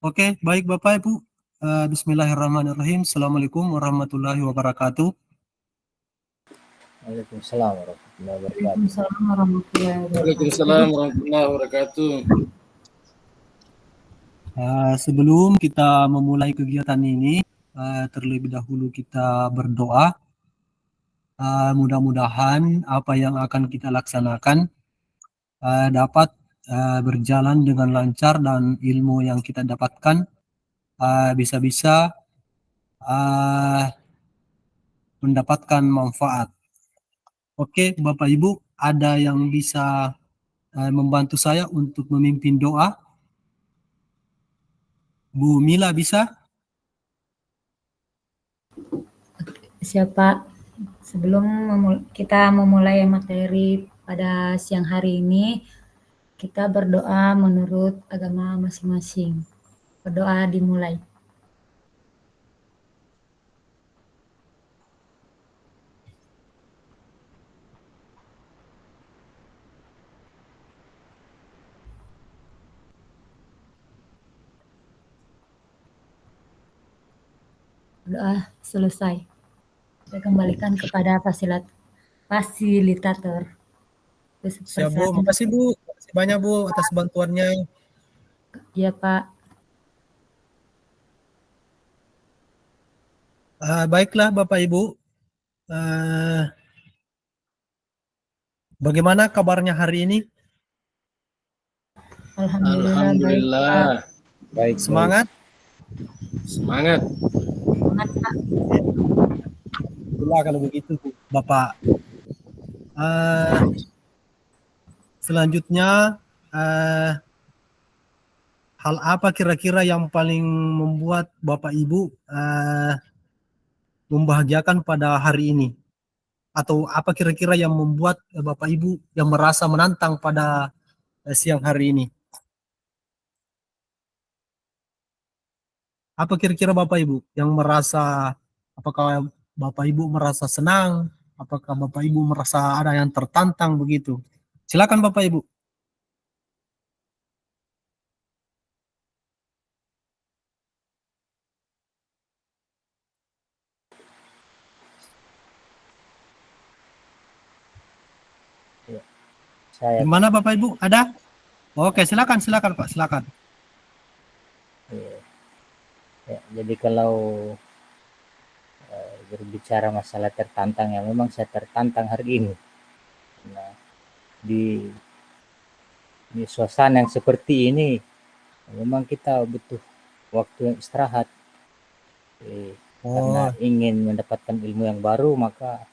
Oke, baik Bapak Ibu. Bismillahirrahmanirrahim. Assalamualaikum warahmatullahi wabarakatuh. Waalaikumsalam warahmatullahi wabarakatuh. Waalaikumsalam warahmatullahi wabarakatuh. Waalaikumsalam warahmatullahi wabarakatuh. Sebelum kita memulai kegiatan ini, terlebih dahulu kita berdoa. Mudah-mudahan apa yang akan kita laksanakan dapat berjalan dengan lancar dan ilmu yang kita dapatkan bisa-bisa mendapatkan manfaat. Oke, Bapak Ibu, ada yang bisa membantu saya untuk memimpin doa? Bu Mila bisa? Siapa? Sebelum kita memulai materi pada siang hari ini, kita berdoa menurut agama masing-masing. Berdoa dimulai. Doa selesai. Saya kembalikan kepada fasilitator. Siap Bu, makasih Bu. Makasih banyak Bu atas bantuannya. Iya Pak. Baiklah Bapak Ibu. Bagaimana kabarnya hari ini? Alhamdulillah. Baik. Semangat? Semangat. Semangat Pak. Itulah kalau begitu Bapak. Selanjutnya hal apa kira-kira yang paling membuat Bapak Ibu membahagiakan pada hari ini? Atau apa kira-kira yang membuat Bapak Ibu yang merasa menantang pada siang hari ini? Apa kira-kira Bapak Ibu yang merasa, apakah Bapak Ibu merasa senang? Apakah Bapak Ibu merasa ada yang tertantang begitu? Silakan Bapak Ibu. Di mana Bapak Ibu? Ada? Oke, silakan Pak, silakan. Ya, jadi kalau berbicara masalah tertantang, ya memang saya tertantang hari ini. Nah, di suasana yang seperti ini, memang kita butuh waktu yang istirahat. Karena ingin mendapatkan ilmu yang baru, maka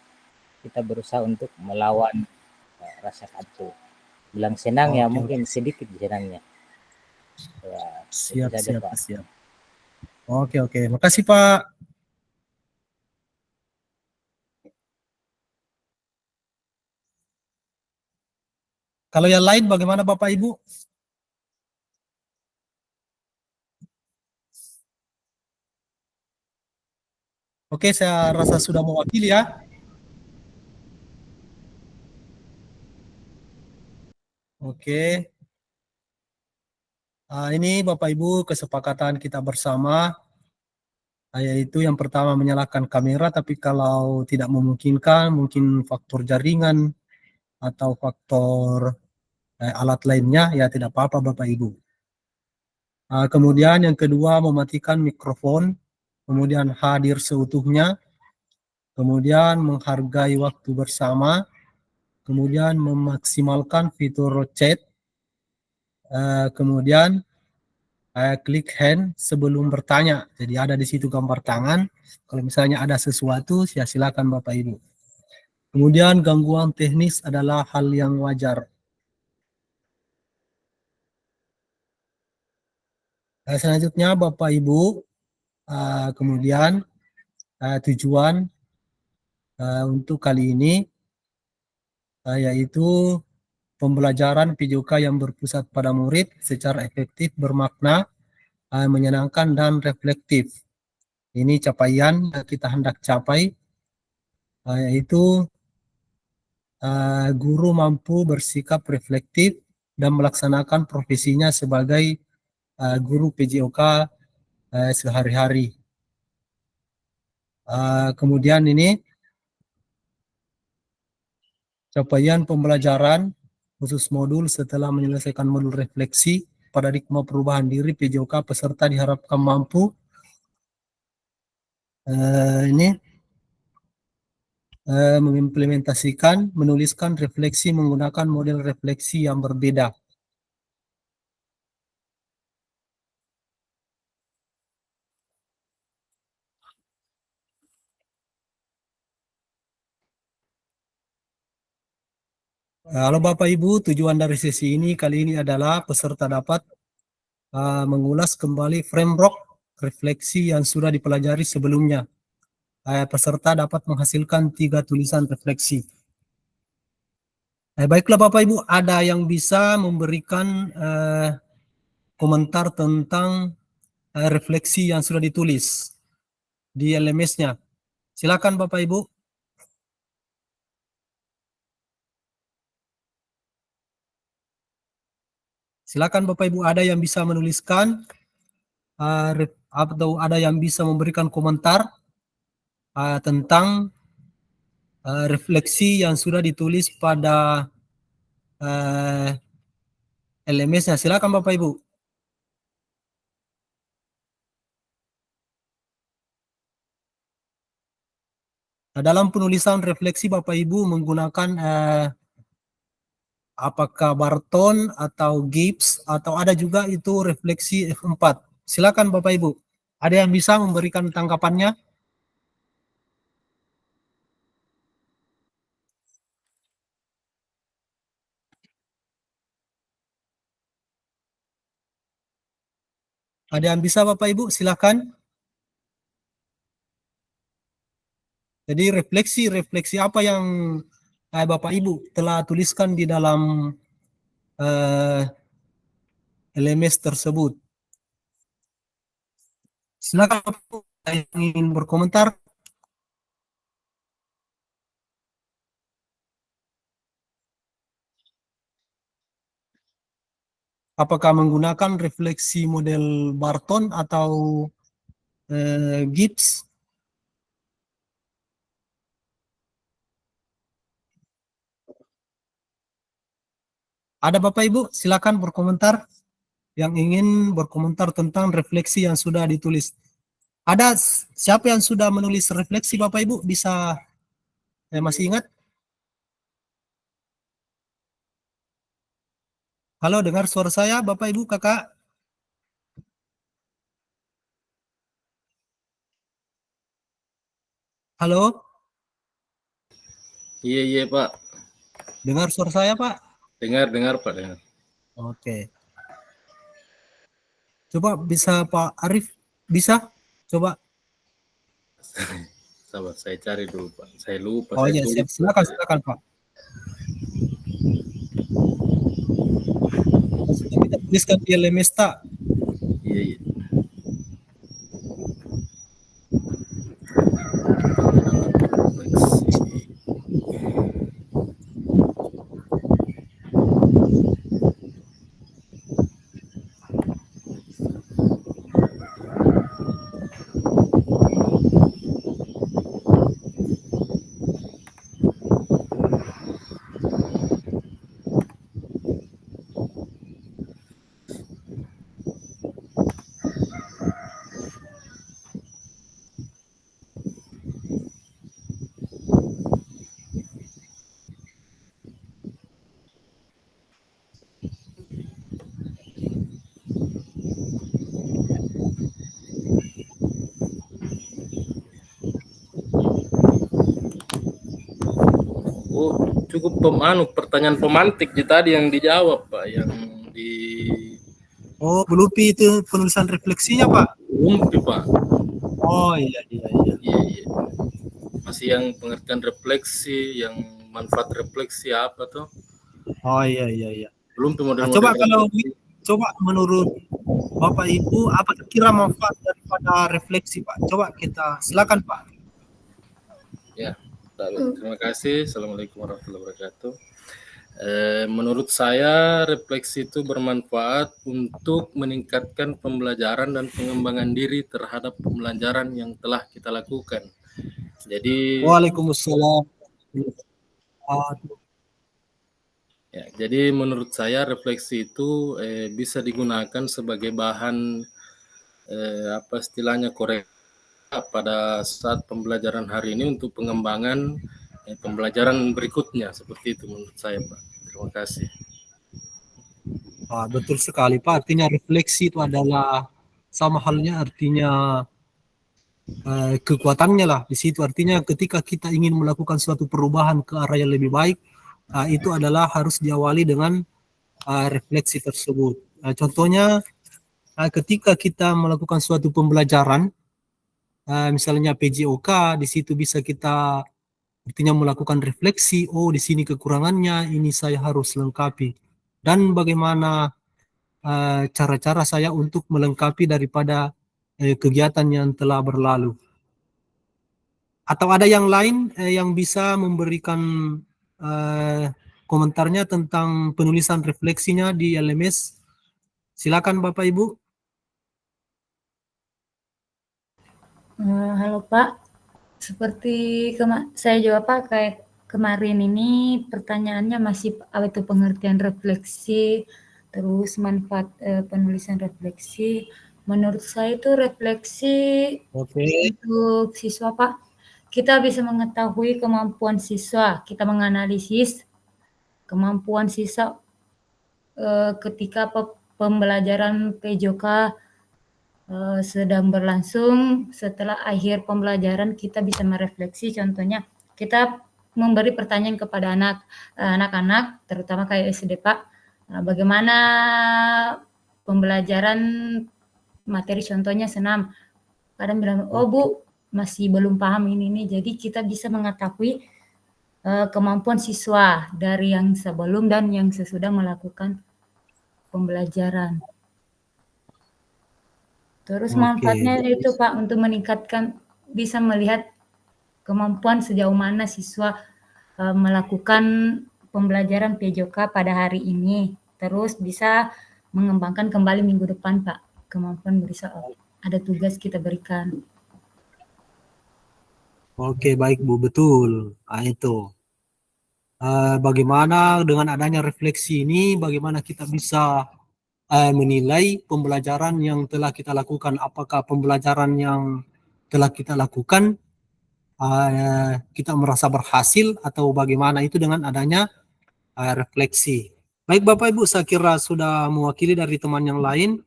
kita berusaha untuk melawan rasa kantuk. Bilang senang ya mungkin sedikit senangnya. Ya, siap. Oke. Makasih Pak. Kalau yang lain bagaimana Bapak Ibu? Oke, saya rasa sudah mewakili ya. Oke. Ini Bapak Ibu kesepakatan kita bersama, yaitu yang pertama menyalakan kamera, tapi kalau tidak memungkinkan mungkin faktor jaringan atau faktor alat lainnya ya tidak apa-apa Bapak Ibu. Kemudian yang kedua mematikan mikrofon, kemudian hadir seutuhnya, kemudian menghargai waktu bersama, kemudian memaksimalkan fitur chat, kemudian klik hand sebelum bertanya. Jadi ada di situ gambar tangan. Kalau misalnya ada sesuatu, ya silakan Bapak Ibu. Kemudian gangguan teknis adalah hal yang wajar. Selanjutnya Bapak Ibu, kemudian tujuan untuk kali ini yaitu pembelajaran PJOK yang berpusat pada murid secara efektif, bermakna, menyenangkan, dan reflektif. Ini capaian yang kita hendak capai, yaitu guru mampu bersikap reflektif dan melaksanakan profesinya sebagai guru PJOK sehari-hari. Kemudian ini capaian pembelajaran khusus modul setelah menyelesaikan modul refleksi paradigma perubahan diri PJOK peserta diharapkan mampu mengimplementasikan, menuliskan refleksi menggunakan model refleksi yang berbeda. Halo Bapak Ibu, tujuan dari sesi ini kali ini adalah peserta dapat mengulas kembali framework refleksi yang sudah dipelajari sebelumnya. Peserta dapat menghasilkan 3 tulisan refleksi. Baiklah Bapak Ibu, ada yang bisa memberikan komentar tentang refleksi yang sudah ditulis di LMS-nya. Silakan Bapak Ibu. Silakan Bapak Ibu, ada yang bisa menuliskan atau ada yang bisa memberikan komentar tentang refleksi yang sudah ditulis pada LMS-nya. Silakan Bapak Ibu. Dalam penulisan refleksi Bapak Ibu menggunakan apakah Barton atau Gibbs atau ada juga itu refleksi F4. Silakan Bapak Ibu. Ada yang bisa memberikan tanggapannya? Ada yang bisa Bapak Ibu? Silakan. Jadi refleksi apa yang Bapak Ibu telah tuliskan di dalam LMS tersebut? Silakan Bapak Ibu yang ingin berkomentar. Apakah menggunakan refleksi model Barton atau Gibbs? Ada Bapak Ibu, silakan berkomentar yang ingin berkomentar tentang refleksi yang sudah ditulis. Ada siapa yang sudah menulis refleksi Bapak Ibu? Bisa masih ingat? Halo, dengar suara saya Bapak Ibu Kakak? Halo? Iya Pak. Dengar suara saya Pak? Dengar Pak, dengar. Oke. Coba bisa Pak Arif? Bisa? Coba. Sabar, saya cari dulu Pak. Saya lupa. Oh saya iya, tulis. silakan Pak. Sudah kita tuliskan di LMS tak? Iya. Oh, cukup pertanyaan pemantik tadi yang dijawab Pak, yang di Oh, Blupi itu penulisan refleksinya Pak? Lumpi Pak. Oh iya. Iya. Masih yang pengertian refleksi, yang manfaat refleksi apa tuh? Oh iya. Belum tuh model-model. Coba menurut Bapak Ibu apa kira manfaat daripada refleksi Pak? Coba kita silakan Pak. Ya, terima kasih. Assalamualaikum warahmatullahi wabarakatuh. Menurut saya refleksi itu bermanfaat untuk meningkatkan pembelajaran dan pengembangan diri terhadap pembelajaran yang telah kita lakukan. Jadi Waalaikumsalam. jadi menurut saya refleksi itu bisa digunakan sebagai bahan apa istilahnya koreksi pada saat pembelajaran hari ini untuk pengembangan pembelajaran berikutnya, seperti itu menurut saya, Pak. Terima kasih. Betul sekali, Pak. Artinya refleksi itu adalah sama halnya artinya kekuatannya lah di situ. Artinya ketika kita ingin melakukan suatu perubahan ke arah yang lebih baik, itu adalah harus diawali dengan refleksi tersebut. Contohnya ketika kita melakukan suatu pembelajaran, misalnya PJOK, di situ bisa kita artinya melakukan refleksi. Oh, di sini kekurangannya, ini saya harus lengkapi. Dan bagaimana cara-cara saya untuk melengkapi daripada kegiatan yang telah berlalu. Atau ada yang lain yang bisa memberikan komentarnya tentang penulisan refleksinya di LMS? Silakan Bapak Ibu. Halo Pak, seperti saya jawab Pak, kayak kemarin ini pertanyaannya masih apa itu pengertian refleksi, terus manfaat penulisan refleksi. Menurut saya itu refleksi untuk siswa Pak, kita bisa mengetahui kemampuan siswa, kita menganalisis kemampuan siswa ketika pembelajaran PJOK sedang berlangsung. Setelah akhir pembelajaran kita bisa merefleksi, contohnya kita memberi pertanyaan kepada anak-anak terutama kayak SD Pak, bagaimana pembelajaran materi contohnya senam, kadang bilang oh Bu masih belum paham ini, jadi kita bisa mengetahui kemampuan siswa dari yang sebelum dan yang sesudah melakukan pembelajaran. Terus manfaatnya itu Pak untuk meningkatkan, bisa melihat kemampuan sejauh mana siswa melakukan pembelajaran PJOK pada hari ini. Terus bisa mengembangkan kembali minggu depan Pak, kemampuan bisa ada tugas kita berikan. Oke, baik Bu, betul. Itu. Bagaimana dengan adanya refleksi ini, bagaimana kita bisa menilai pembelajaran yang telah kita lakukan, apakah pembelajaran yang telah kita lakukan kita merasa berhasil atau bagaimana, itu dengan adanya refleksi. Baik Bapak Ibu, saya kira sudah mewakili dari teman yang lain.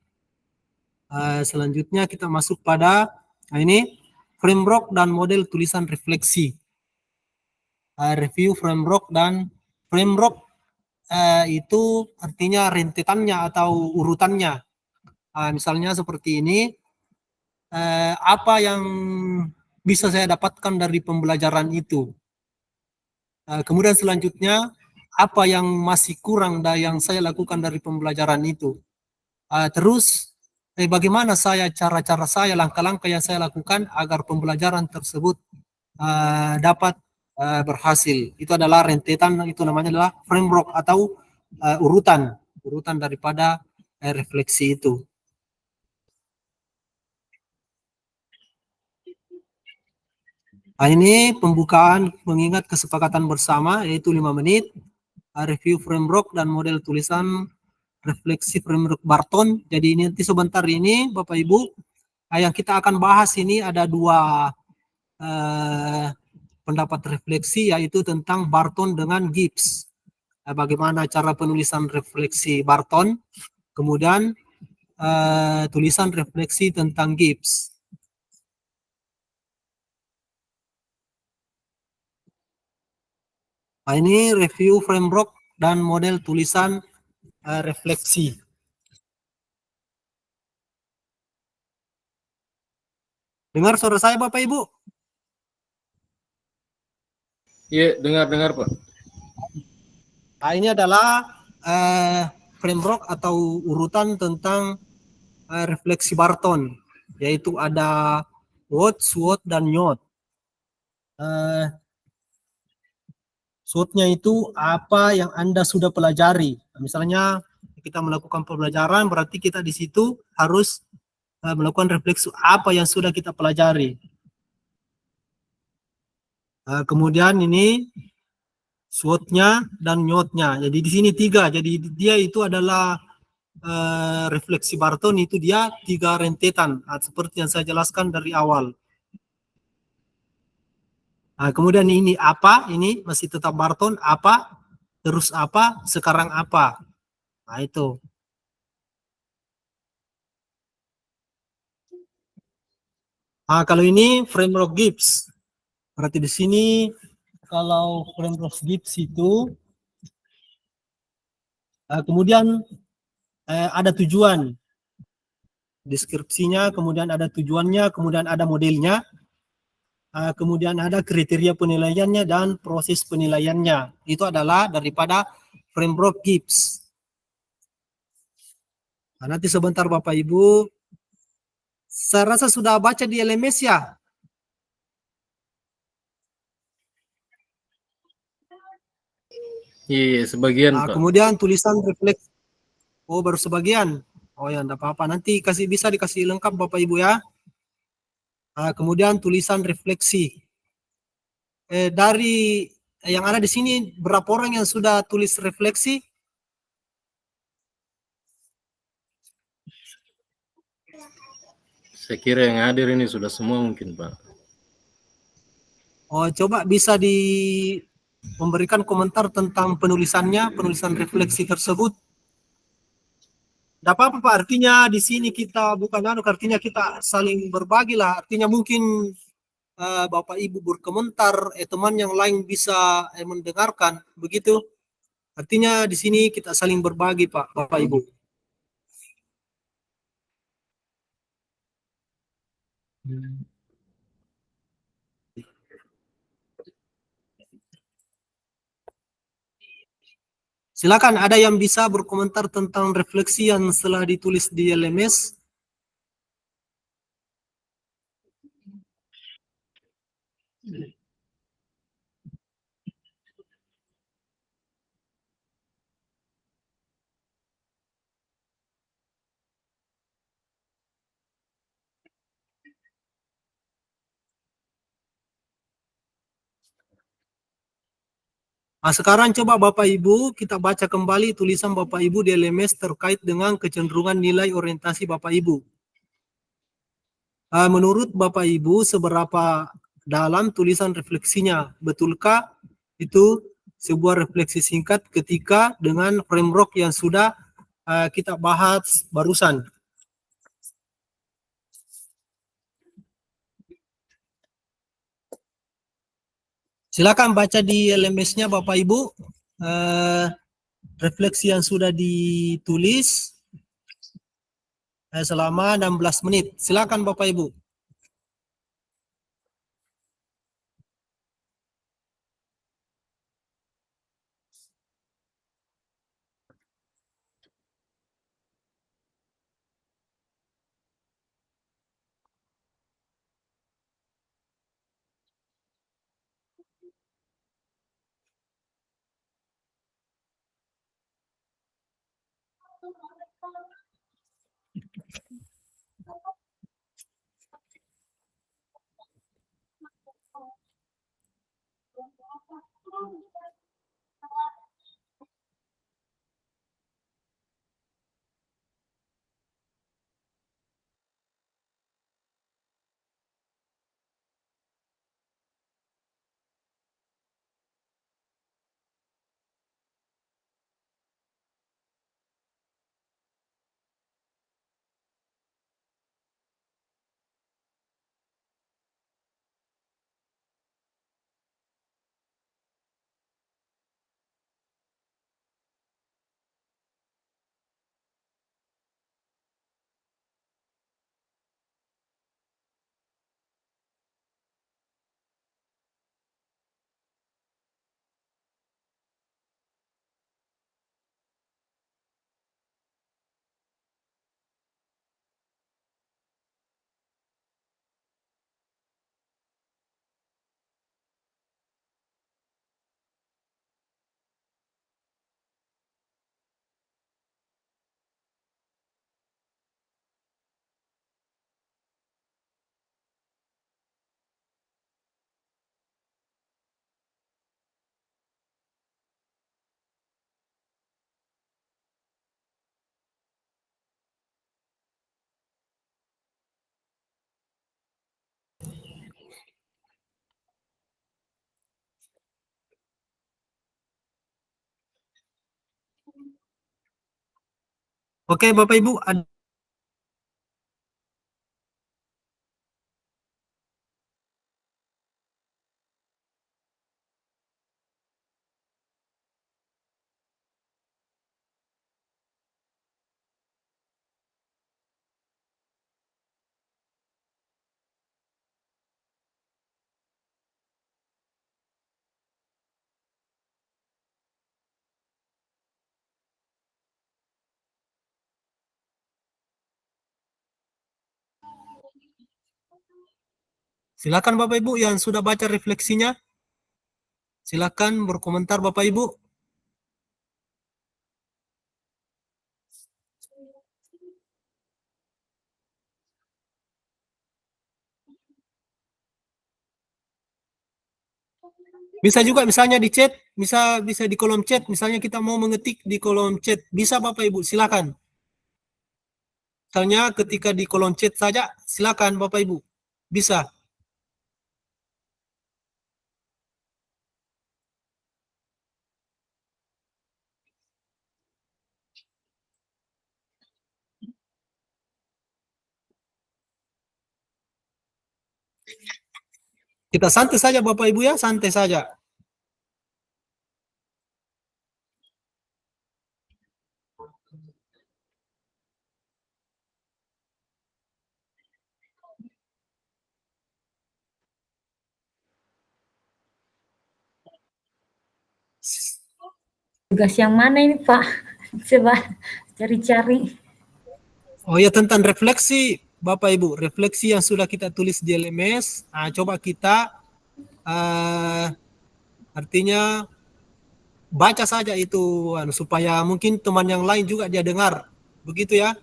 Selanjutnya kita masuk pada ini framework dan model tulisan refleksi. Review framework dan framework itu artinya rentetannya atau urutannya. Misalnya seperti ini, apa yang bisa saya dapatkan dari pembelajaran itu. Kemudian selanjutnya, apa yang masih kurang dari yang saya lakukan dari pembelajaran itu. Terus, bagaimana cara-cara saya, langkah-langkah yang saya lakukan agar pembelajaran tersebut dapat berhasil. Itu adalah rentetan, itu namanya adalah framework atau urutan daripada refleksi itu. Ini pembukaan mengingat kesepakatan bersama, yaitu 5 menit. Review framework dan model tulisan refleksi framework Barton. Jadi ini nanti sebentar ini Bapak Ibu, yang kita akan bahas ini ada dua pendapat refleksi, yaitu tentang Barton dengan Gibbs. Bagaimana cara penulisan refleksi Barton, kemudian tulisan refleksi tentang Gibbs. Ini review framework dan model tulisan refleksi. Dengar suara saya Bapak Ibu? Iya, dengar Pak. Ini adalah framework atau urutan tentang refleksi Barton, yaitu ada what, SWOT, dan NYOT. SWOT-nya itu apa yang Anda sudah pelajari. Misalnya kita melakukan pembelajaran, berarti kita di situ harus melakukan refleksi apa yang sudah kita pelajari. Kemudian ini SWOT-nya dan NYOT-nya. Jadi di sini 3. Jadi dia itu adalah refleksi Barton, itu dia 3 rentetan, seperti yang saya jelaskan dari awal. Kemudian ini apa, ini masih tetap Barton, apa, terus apa, sekarang apa. Nah itu. Kalau ini framework Gibbs. Berarti di sini kalau framework Gibbs itu kemudian ada tujuan, deskripsinya, kemudian ada tujuannya, kemudian ada modelnya, kemudian ada kriteria penilaiannya dan proses penilaiannya. Itu adalah daripada framework Gibbs. Nanti sebentar Bapak Ibu, saya rasa sudah baca di LMS ya. Iya, sebagian Pak. Kemudian tulisan refleks. Oh, baru sebagian. Oh ya, enggak apa-apa. Nanti bisa dikasih lengkap Bapak Ibu ya. Kemudian tulisan refleksi. Dari yang ada di sini, berapa orang yang sudah tulis refleksi? Saya kira yang hadir ini sudah semua mungkin Pak. Oh, coba bisa memberikan komentar tentang penulisan refleksi tersebut. Tidak apa-apa Pak, artinya di sini kita bukan artinya kita saling berbagi lah. Artinya mungkin Bapak Ibu berkomentar, teman yang lain bisa mendengarkan, begitu. Artinya di sini kita saling berbagi Pak, Bapak Ibu. Silakan, ada yang bisa berkomentar tentang refleksi yang setelah ditulis di LMS? Sekarang coba Bapak Ibu kita baca kembali tulisan Bapak Ibu di LMS terkait dengan kecenderungan nilai orientasi Bapak Ibu. Menurut Bapak Ibu seberapa dalam tulisan refleksinya? Betulkah itu sebuah refleksi singkat ketika dengan framework yang sudah kita bahas barusan? Silakan baca di LMS-nya Bapak Ibu. Refleksi yang sudah ditulis selama 16 menit. Silakan Bapak Ibu. Oke, Bapak Ibu, silakan Bapak Ibu yang sudah baca refleksinya. Silakan berkomentar Bapak Ibu. Bisa juga misalnya di chat, bisa di kolom chat, misalnya kita mau mengetik di kolom chat, bisa Bapak Ibu, silakan. Misalnya ketika di kolom chat saja, silakan Bapak Ibu. Bisa. Kita santai saja Bapak Ibu ya, santai saja. Tugas yang mana ini Pak? Coba cari-cari. Oh ya, tentang refleksi Bapak Ibu, refleksi yang sudah kita tulis di LMS. Nah, coba kita artinya baca saja itu supaya mungkin teman yang lain juga dia dengar. Begitu ya.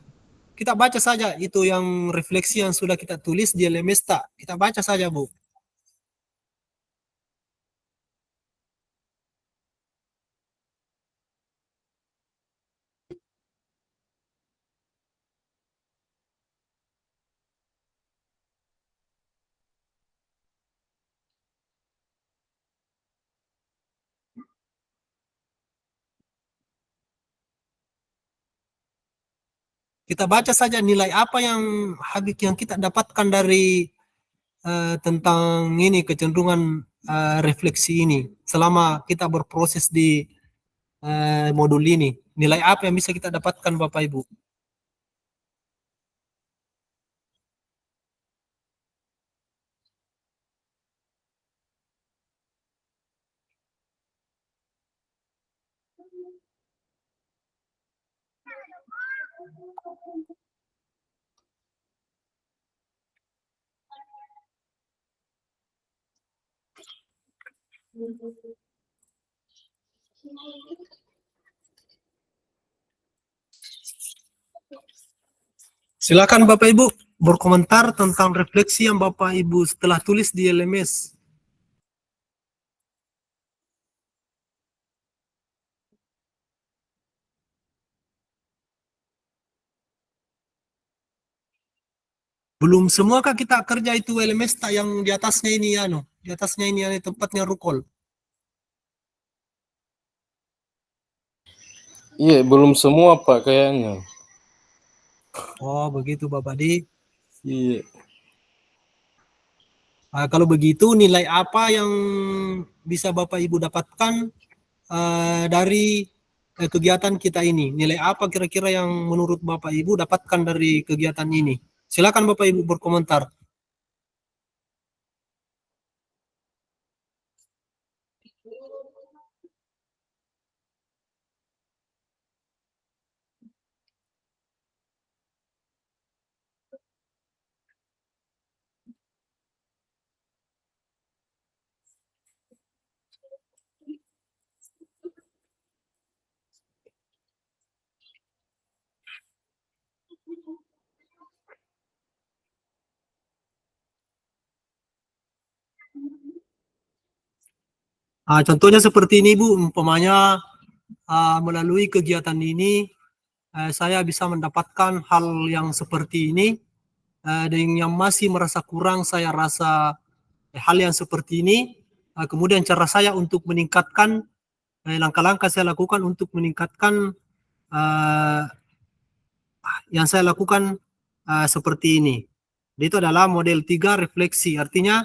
Kita baca saja itu yang refleksi yang sudah kita tulis di LMS tak. Kita baca saja, Bu. Kita baca saja nilai apa yang yang kita dapatkan dari tentang ini kecenderungan refleksi ini selama kita berproses di modul ini. Nilai apa yang bisa kita dapatkan Bapak Ibu? Silakan Bapak Ibu berkomentar tentang refleksi yang Bapak Ibu setelah tulis di LMS. Belum semuakah kita kerja itu LMS tak yang di atasnya ini di atasnya ini tempatnya rukol. Iya, belum semua Pak kayaknya. Oh, begitu Bapak Di. Iya. Kalau begitu nilai apa yang bisa Bapak Ibu dapatkan dari kegiatan kita ini? Nilai apa kira-kira yang menurut Bapak Ibu dapatkan dari kegiatan ini? Silakan Bapak Ibu berkomentar. Contohnya seperti ini Bu, umpamanya melalui kegiatan ini saya bisa mendapatkan hal yang seperti ini dan yang masih merasa kurang saya rasa hal yang seperti ini kemudian cara saya untuk meningkatkan langkah-langkah saya lakukan untuk meningkatkan yang saya lakukan seperti ini. Itu adalah model 3 refleksi. Artinya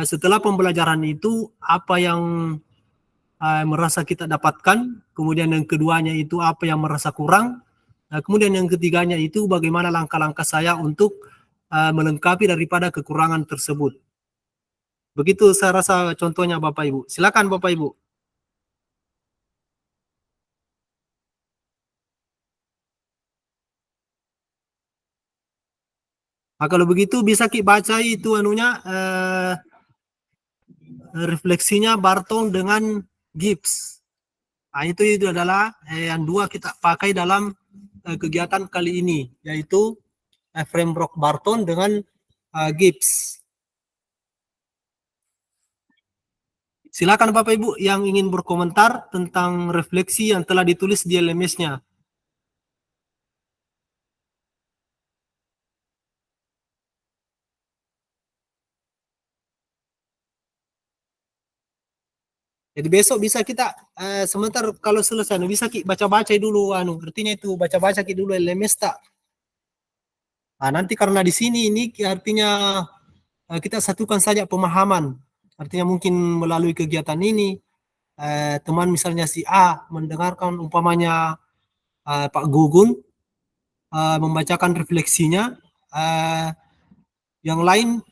setelah pembelajaran itu apa yang merasa kita dapatkan, kemudian yang keduanya itu apa yang merasa kurang, kemudian yang ketiganya itu bagaimana langkah-langkah saya untuk melengkapi daripada kekurangan tersebut. Begitu saya rasa contohnya Bapak Ibu. Silakan Bapak Ibu. Kalau begitu bisa kita baca itu anunya refleksinya Barton dengan Gibbs. Itu adalah yang dua kita pakai dalam kegiatan kali ini, yaitu framework Barton dengan Gibbs. Silakan Bapak Ibu yang ingin berkomentar tentang refleksi yang telah ditulis di LMS-nya. Jadi besok bisa kita sebentar kalau selesai bisa kita baca-baca dulu artinya itu baca-baca dulu LMS tak. Nanti karena di sini ini artinya kita satukan saja pemahaman. Artinya mungkin melalui kegiatan ini teman misalnya si A mendengarkan umpamanya Pak Gugun membacakan refleksinya, yang lain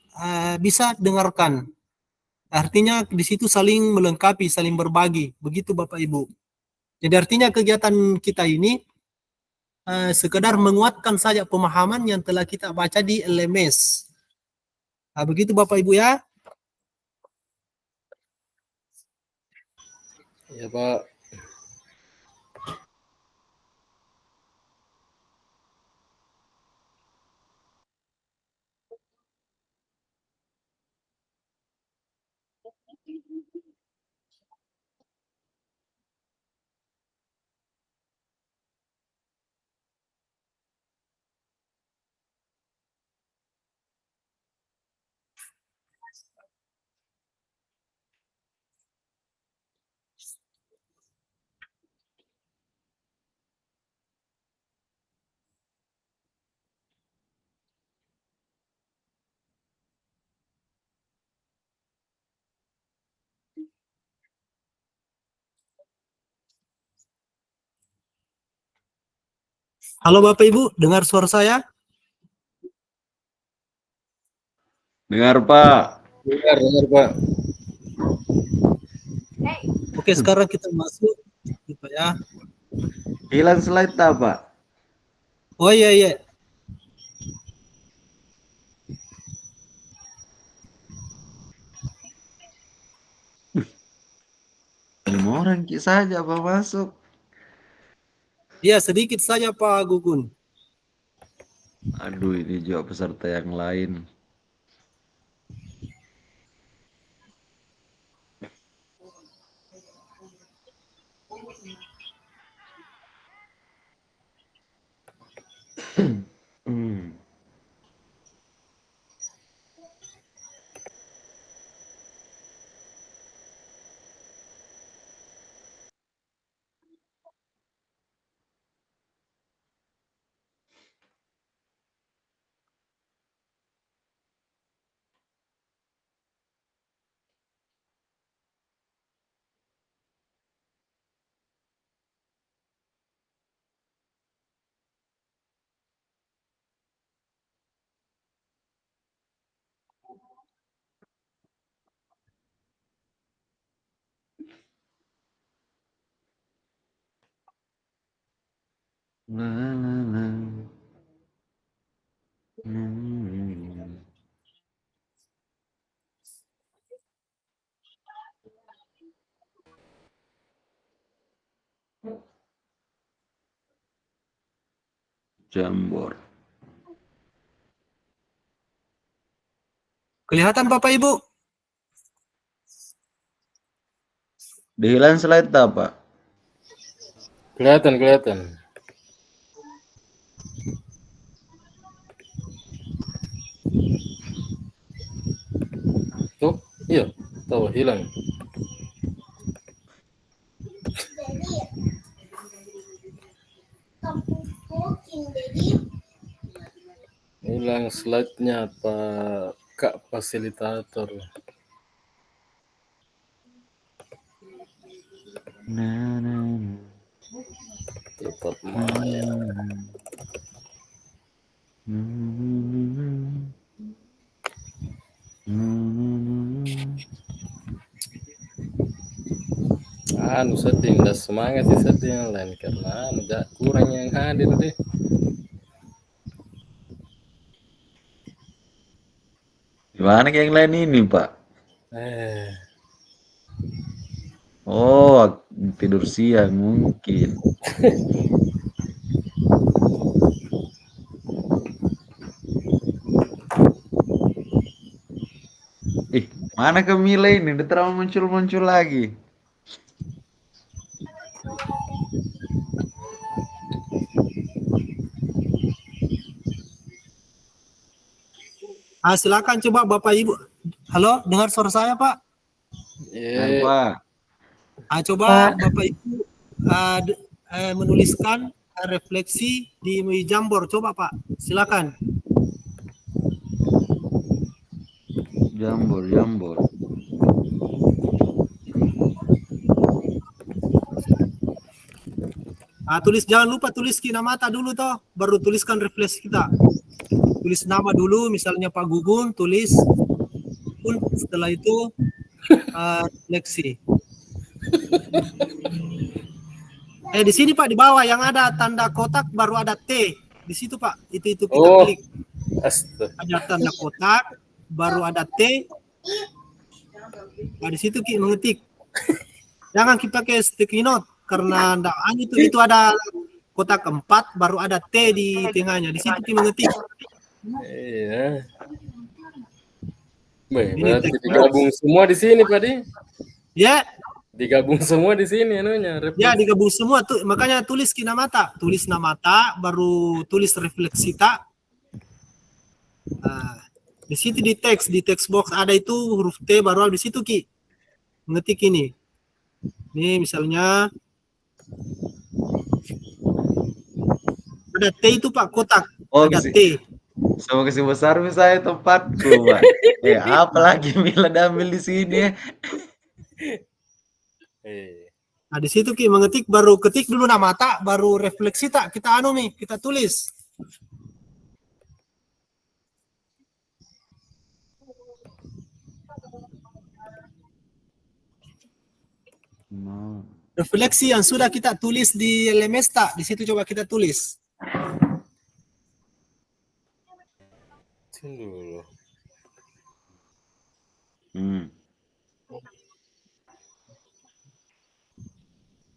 bisa dengarkan. Artinya di situ saling melengkapi, saling berbagi. Begitu Bapak Ibu. Jadi artinya kegiatan kita ini sekedar menguatkan saja pemahaman yang telah kita baca di LMS. Begitu Bapak Ibu ya. Ya Pak. Halo Bapak Ibu, dengar suara saya? Dengar Pak. Dengar Pak. Oke, sekarang kita masuk Pak ya. Hilang slide tak Pak? Oh iya. Lima orang saja Pak masuk. Iya, sedikit saja Pak Gugun. Aduh, ini juga peserta yang lain. La, la, la. Jambor. Kelihatan Bapak Ibu? Dihilang slide tak Pak? Kelihatan. Tuh, iya, tahu hilang. Jadi kampung Poking, jadi bilang slide-nya apa Kak fasilitator? Na, na, na, Tetap na, Maya. na, na. Sedih, nggak semangat sih sedih yang lain karena udah kurang yang hadir deh. Gimana kayak yang lain ini, Pak? Eh, Oh, tidur siang mungkin. Mana Camila ini? Udah terlalu muncul-muncul lagi. Silakan coba Bapak Ibu. Halo, dengar suara saya Pak? Ayo, Pak. Coba Pak. Bapak Ibu menuliskan refleksi di Jamboard. Coba Pak, silakan. Jambor, jambor. Tulis, jangan lupa tulis Kinamata dulu toh, baru tuliskan refleksi kita. Tulis nama dulu, misalnya Pak Gugun, tulis pun setelah itu refleksi. Di sini Pak, di bawah yang ada tanda kotak baru ada T. Di situ Pak, itu kita klik. Ada tanda kotak, baru ada T. Nah, di situ kita mengetik. Jangan kita pakai sticky note karena itu ada kotak 4, baru ada T di tengahnya. Di situ kita mengetik. Iya. Berarti digabung semua di sini, Pak Di. Ya. Digabung semua di sini anunya. Ya, digabung semua tuh. Makanya tulis Kinamata, tulis Namata, baru tulis refleksita. Di situ di text box ada itu huruf T, baru di situ Ki mengetik ini. Ini misalnya ada T itu Pak, kotak. Ada T. Sama kasih besar misalnya tempatku, Pak. Apalagi Mila ambil di sini ya. Nah, di situ Ki mengetik, baru ketik dulu Namata, baru refleksita. Kita kita tulis. Refleksi yang sudah kita tulis di LMS di situ coba kita tulis. Dulu.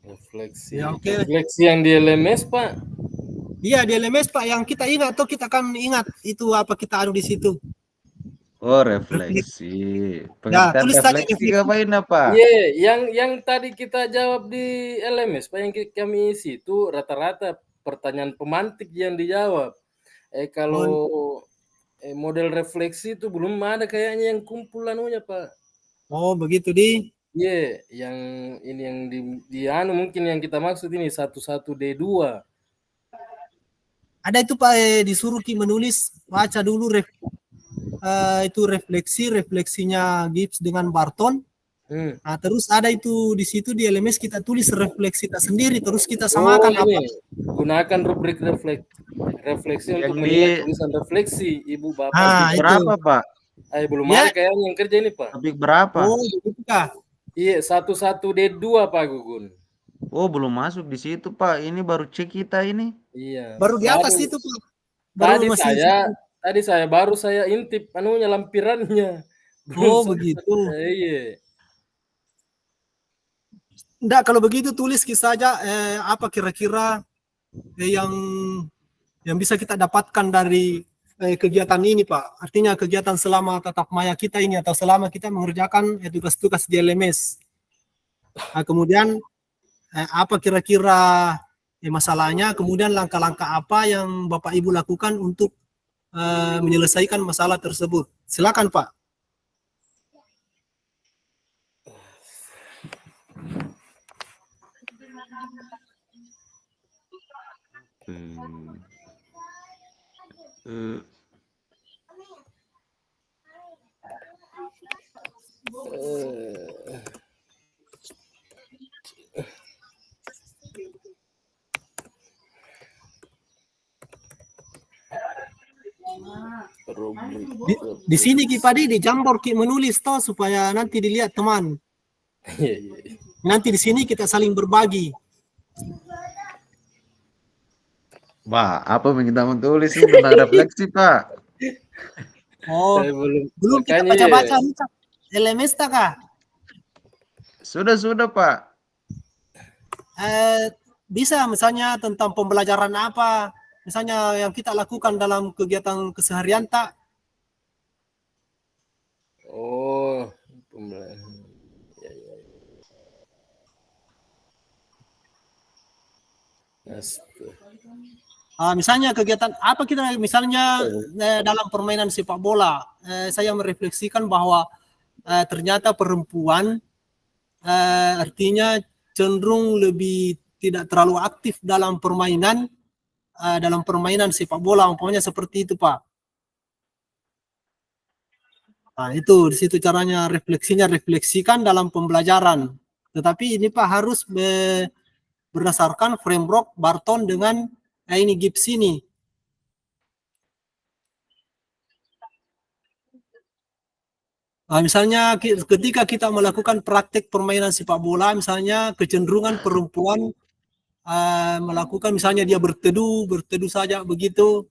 Refleksi. Ya, okay. Refleksi yang di LMS, Pak. Iya, di LMS Pak, yang kita ingat atau kita akan ingat itu apa kita di situ. Oh, refleksi. Ya, tulis refleksi ngapain apa? Iya, yang tadi kita jawab di LMS, Pak, yang kami isi itu rata-rata pertanyaan pemantik yang dijawab. Kalau model refleksi itu belum ada kayaknya yang kumpul anunya, Pak. Oh, begitu Di. Iya, yang ini yang di mungkin yang kita maksud ini 11D2. Ada itu Pak, disuruh Ki menulis, baca dulu itu refleksinya Gibbs dengan Barton. Nah, terus ada itu di situ di LMS kita tulis refleksi kita sendiri, terus kita samakan apa. Gunakan rubrik refleksi yang untuk melihat tulisan refleksi Ibu Bapak. Berapa Pak? Belum ada kayaknya yang kerja ini Pak. Topik berapa? Oh, gitu Kak. Iya, 11D2 Pak Gugun. Oh, belum masuk di situ Pak. Ini baru cek kita ini. Iya. Baru di atas itu Pak. Tadi saya baru intip anunya lampirannya. Oh, begitu. Iya. Enggak, kalau begitu tulis saja apa kira-kira yang bisa kita dapatkan dari kegiatan ini Pak. Artinya kegiatan selama tatap maya kita ini atau selama kita mengerjakan tugas-tugas di LMS. Nah, kemudian apa kira-kira masalahnya, kemudian langkah-langkah apa yang Bapak Ibu lakukan untuk menyelesaikan masalah tersebut. Silakan Pak. Di sini Ki Padi di Jambor Ki menulis toh supaya nanti dilihat teman. Iya, iya, iya. Nanti di sini kita saling berbagi. Pak, apa yang kita mau tulis ini tentang refleksi, Pak? Oh, Saya belum kita makanya baca-baca LMS tak kah? Sudah, Pak. Bisa misalnya tentang pembelajaran apa, misalnya yang kita lakukan dalam kegiatan keseharian tak? oh, pembelajaran. Ya, ya, ya. Misalnya kegiatan apa kita, misalnya dalam permainan sepak bola, saya merefleksikan bahwa ternyata perempuan artinya cenderung lebih tidak terlalu aktif dalam permainan sepak bola, umpamanya seperti itu Pak. Nah, itu di situ caranya refleksikan dalam pembelajaran. Tetapi ini Pak harus berdasarkan framework Barton dengan ini Gibbs ini. Nah, misalnya ketika kita melakukan praktek permainan sepak bola, misalnya kecenderungan perempuan melakukan, misalnya dia berteduh saja begitu.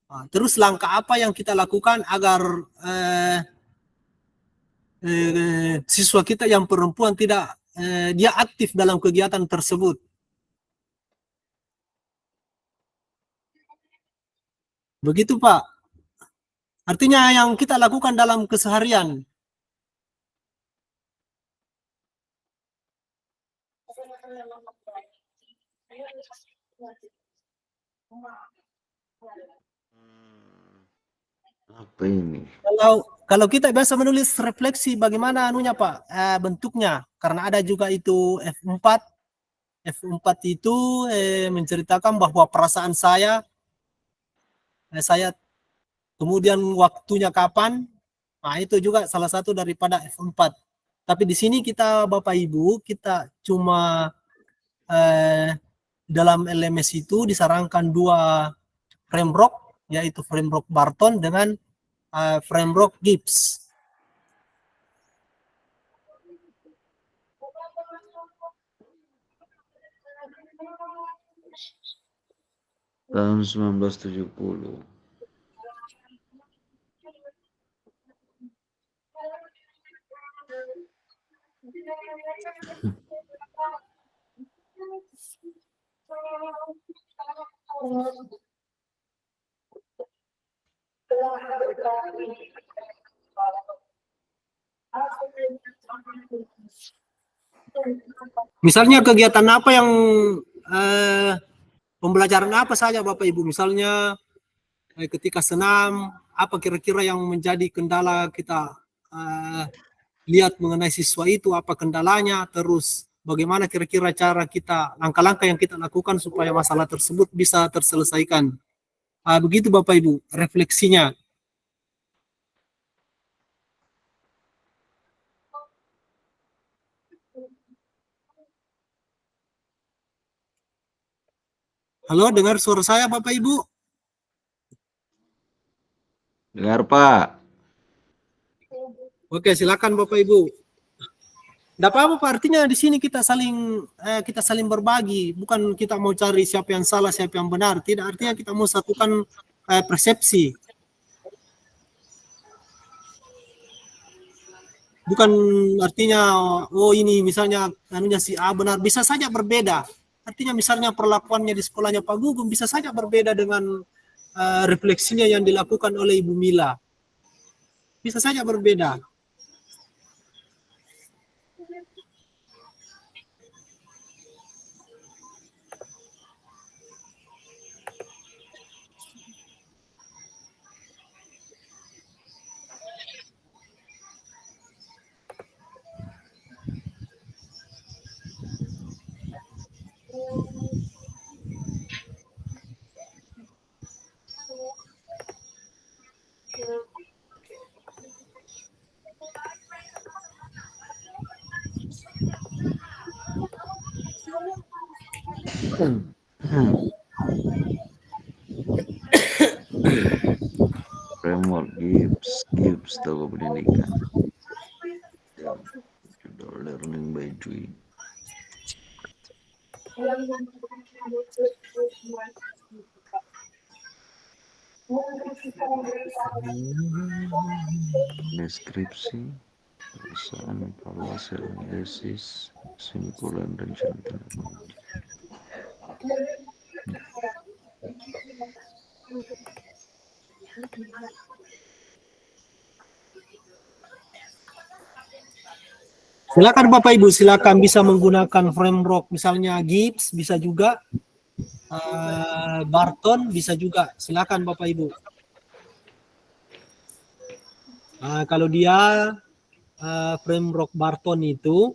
Nah, terus langkah apa yang kita lakukan agar siswa kita yang perempuan tidak dia aktif dalam kegiatan tersebut. Begitu Pak. Artinya yang kita lakukan dalam keseharian. Apa ini? Kalau kita biasa menulis refleksi, bagaimana anunya Pak, bentuknya? Karena ada juga itu F4. F4 itu menceritakan bahwa perasaan saya kemudian waktunya kapan. Nah, itu juga salah satu daripada F4. Tapi di sini kita Bapak Ibu, kita cuma dalam LMS itu disarankan 2 framework, yaitu framework Barton dengan framework Gibbs. Tahun 1970. Misalnya kegiatan apa yang pembelajaran apa saja Bapak Ibu, misalnya ketika senam, apa kira-kira yang menjadi kendala kita lihat mengenai siswa itu, apa kendalanya, terus bagaimana kira-kira cara kita, langkah-langkah yang kita lakukan supaya masalah tersebut bisa terselesaikan. Begitu Bapak Ibu, refleksinya. Halo, dengar suara saya Bapak Ibu? Dengar, Pak. Oke, silakan Bapak Ibu. Tidak apa-apa Pak, artinya di sini kita saling berbagi, bukan kita mau cari siapa yang salah, siapa yang benar. Tidak, artinya kita mau satukan persepsi. Bukan artinya oh ini misalnya anunya si A benar, bisa saja berbeda. Artinya misalnya perlakuannya di sekolahnya Pak Gugum bisa saja berbeda dengan refleksinya yang dilakukan oleh Ibu Mila. Bisa saja berbeda. Framework. Toko Pendidikan. Judul Learning by Dwi. Deskripsi, perusahaan, evaluasi, analisis, kesimpulan, rencana tindak lanjut. Silakan Bapak Ibu, silakan bisa menggunakan framework misalnya Gibbs, bisa juga Barton, bisa juga. Silakan Bapak Ibu. Kalau dia framework Barton itu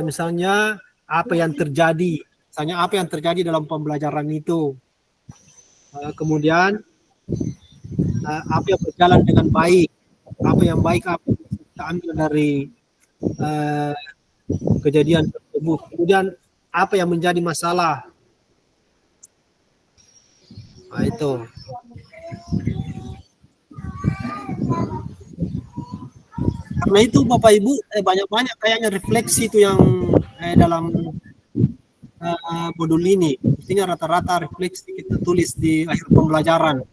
misalnya apa yang terjadi, dalam pembelajaran itu, kemudian apa yang berjalan dengan baik, apa yang kita ambil dari kejadian tersebut, kemudian apa yang menjadi masalah. Itu. Karena itu Bapak Ibu banyak-banyak kayaknya refleksi itu yang dalam modul ini. Mestinya rata-rata refleksi kita tulis di akhir pembelajaran.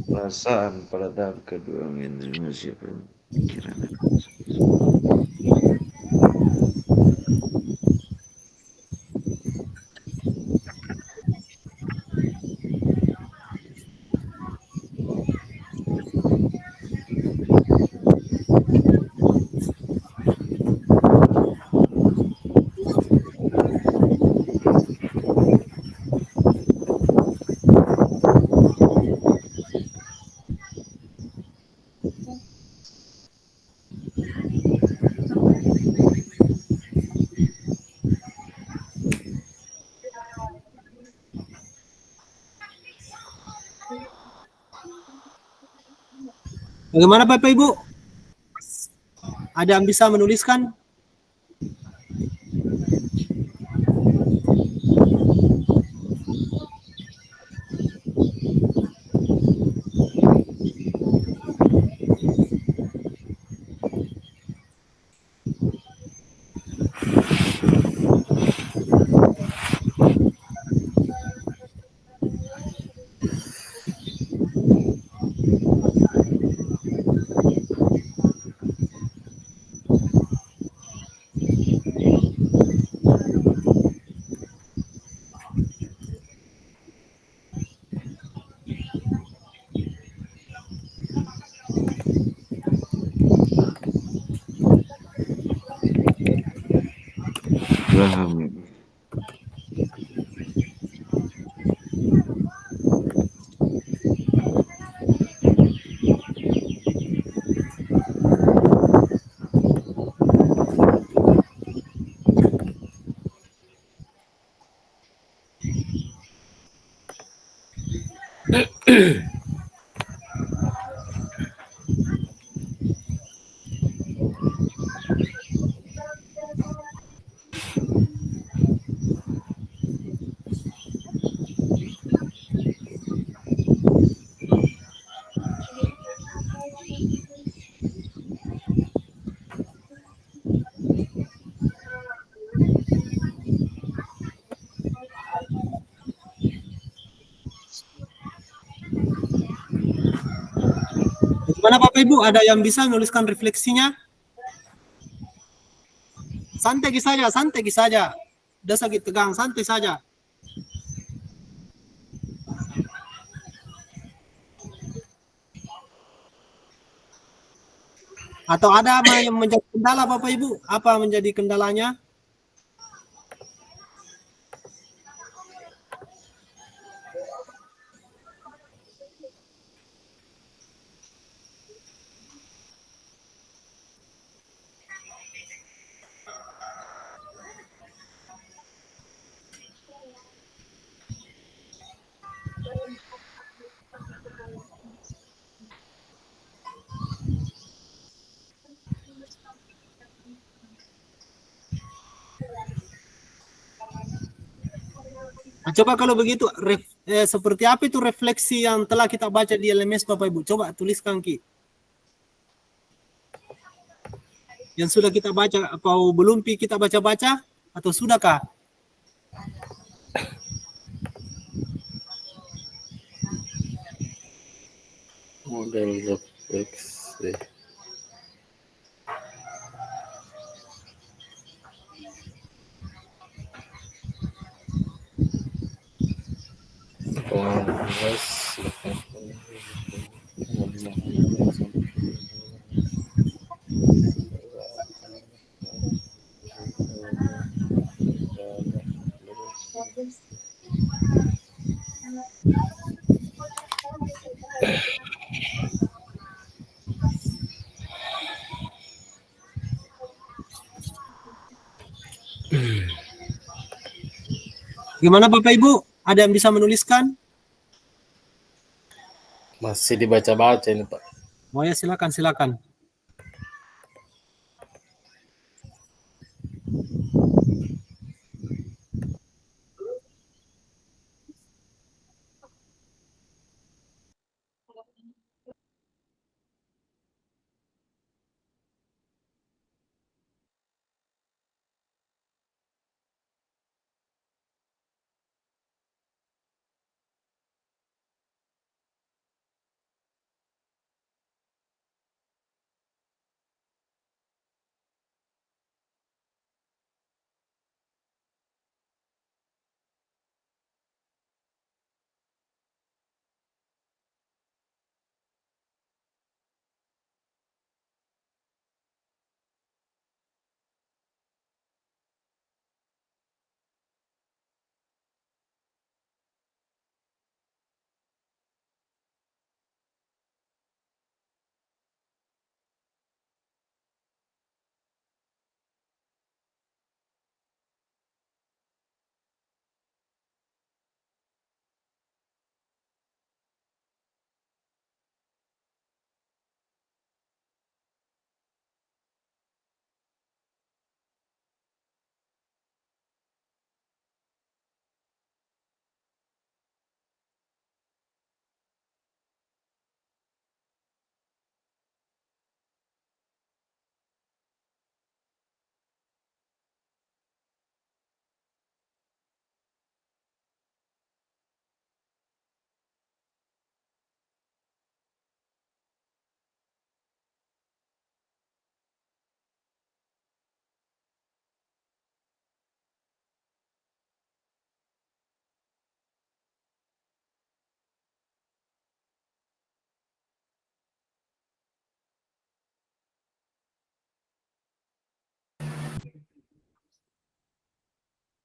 Perasaan pada tahap kedua Indonesia pemikiran. Bagaimana Bapak Ibu? Ada yang bisa menuliskan? Paham. Bagaimana Bapak Ibu? Ada yang bisa menuliskan refleksinya? Santai saja. Udah sakit tegang, santai saja. Atau ada yang menjadi kendala Bapak Ibu? Apa menjadi kendalanya? Nah, coba kalau begitu, seperti apa itu refleksi yang telah kita baca di LMS Bapak Ibu? Coba tuliskan Ki. Yang sudah kita baca, apa belum kita baca-baca? Atau sudahkah? Model refleksi. Gimana Bapak Ibu? Ada yang bisa menuliskan? Masih dibaca-baca ini Pak. Oh ya, silakan, silakan.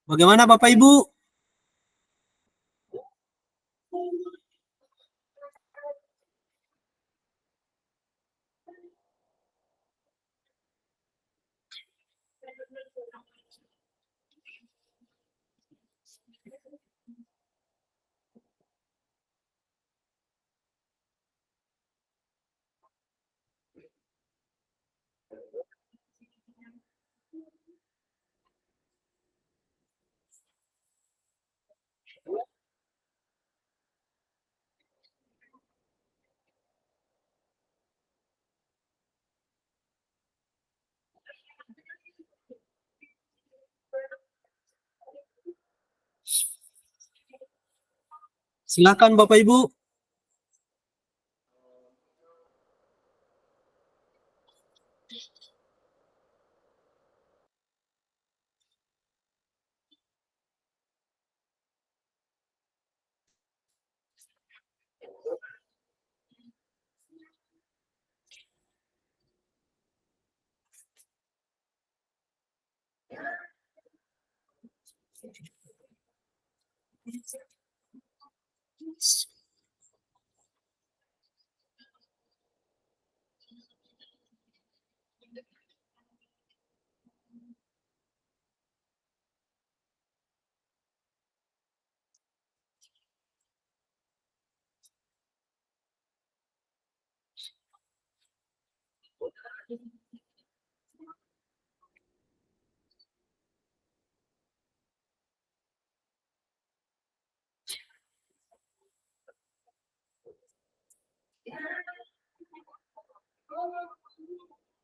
Bagaimana Bapak Ibu? Silakan Bapak Ibu.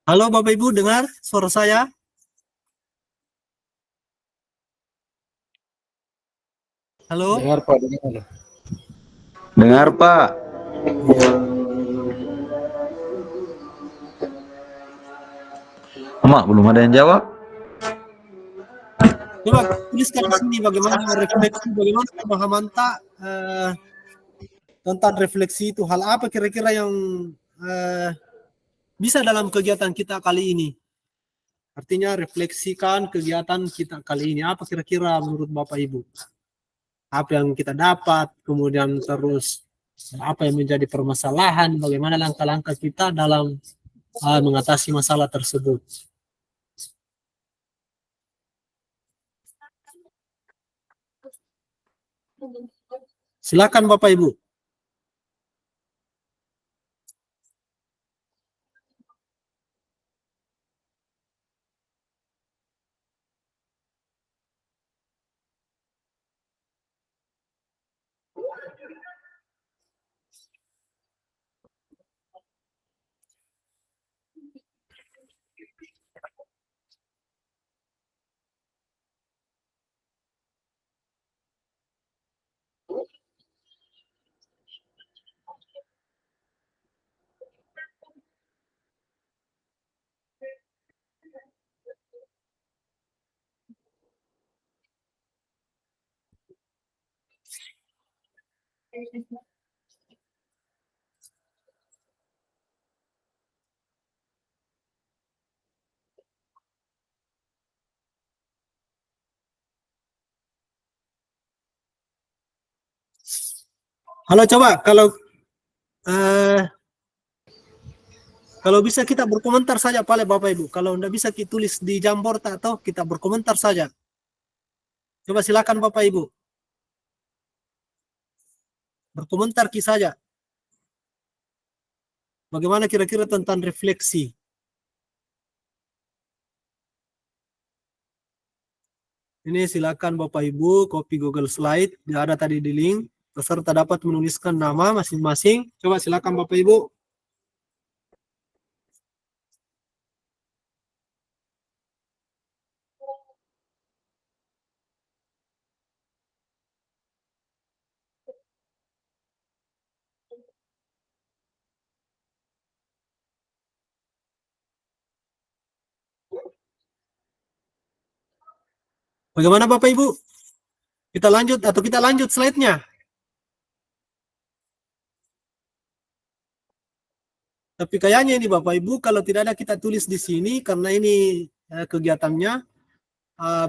Halo Bapak Ibu, dengar suara saya? Halo? Dengar Pak, dengar. Dengar, Pak. Iya. Mak, belum ada yang jawab. Coba tuliskan di sini bagaimana refleksi, bagaimana pemahaman tak tentang refleksi itu. Hal apa kira-kira yang bisa dalam kegiatan kita kali ini? Artinya refleksikan kegiatan kita kali ini. Apa kira-kira menurut Bapak Ibu? Apa yang kita dapat, kemudian terus apa yang menjadi permasalahan, bagaimana langkah-langkah kita dalam mengatasi masalah tersebut. Silakan Bapak Ibu. Halo, coba kalau bisa kita berkomentar saja Bapak Ibu. Kalau tidak bisa kita tulis di Jamboard atau kita berkomentar saja. Coba silakan Bapak Ibu. Berkomentar saja. Bagaimana kira-kira tentang refleksi? Ini silakan Bapak Ibu copy Google Slide, yang ada tadi di link. Peserta dapat menuliskan nama masing-masing. Coba silakan Bapak Ibu. Bagaimana Bapak Ibu? Kita lanjut slide-nya. Tapi kayaknya ini Bapak Ibu kalau tidak ada kita tulis di sini karena ini kegiatannya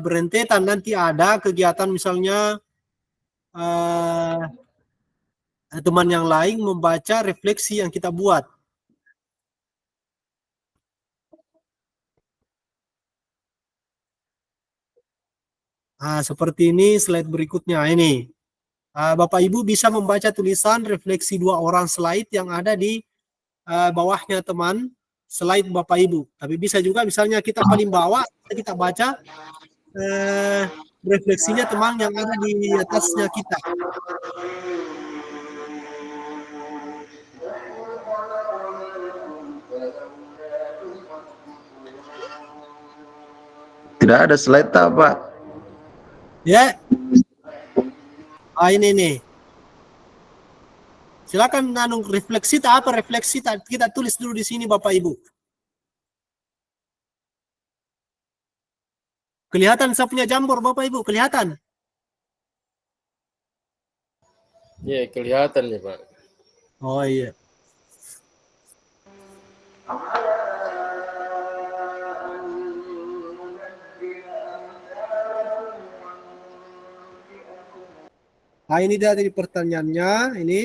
berentetan, nanti ada kegiatan misalnya teman yang lain membaca refleksi yang kita buat. Seperti ini slide berikutnya ini. Bapak Ibu bisa membaca tulisan refleksi 2 orang slide yang ada di bawahnya teman slide Bapak Ibu. Tapi bisa juga misalnya kita paling bawah kita baca refleksinya teman yang ada di atasnya kita. Tidak ada slide tak, Pak? Ya. Ini nih. Silakan refleksi apa refleksi kita tulis dulu di sini Bapak Ibu. Kelihatan saya punya Jamboard Bapak Ibu, kelihatan? Iya, kelihatan nih Pak. Oh iya. Ini dia tadi pertanyaannya. Ini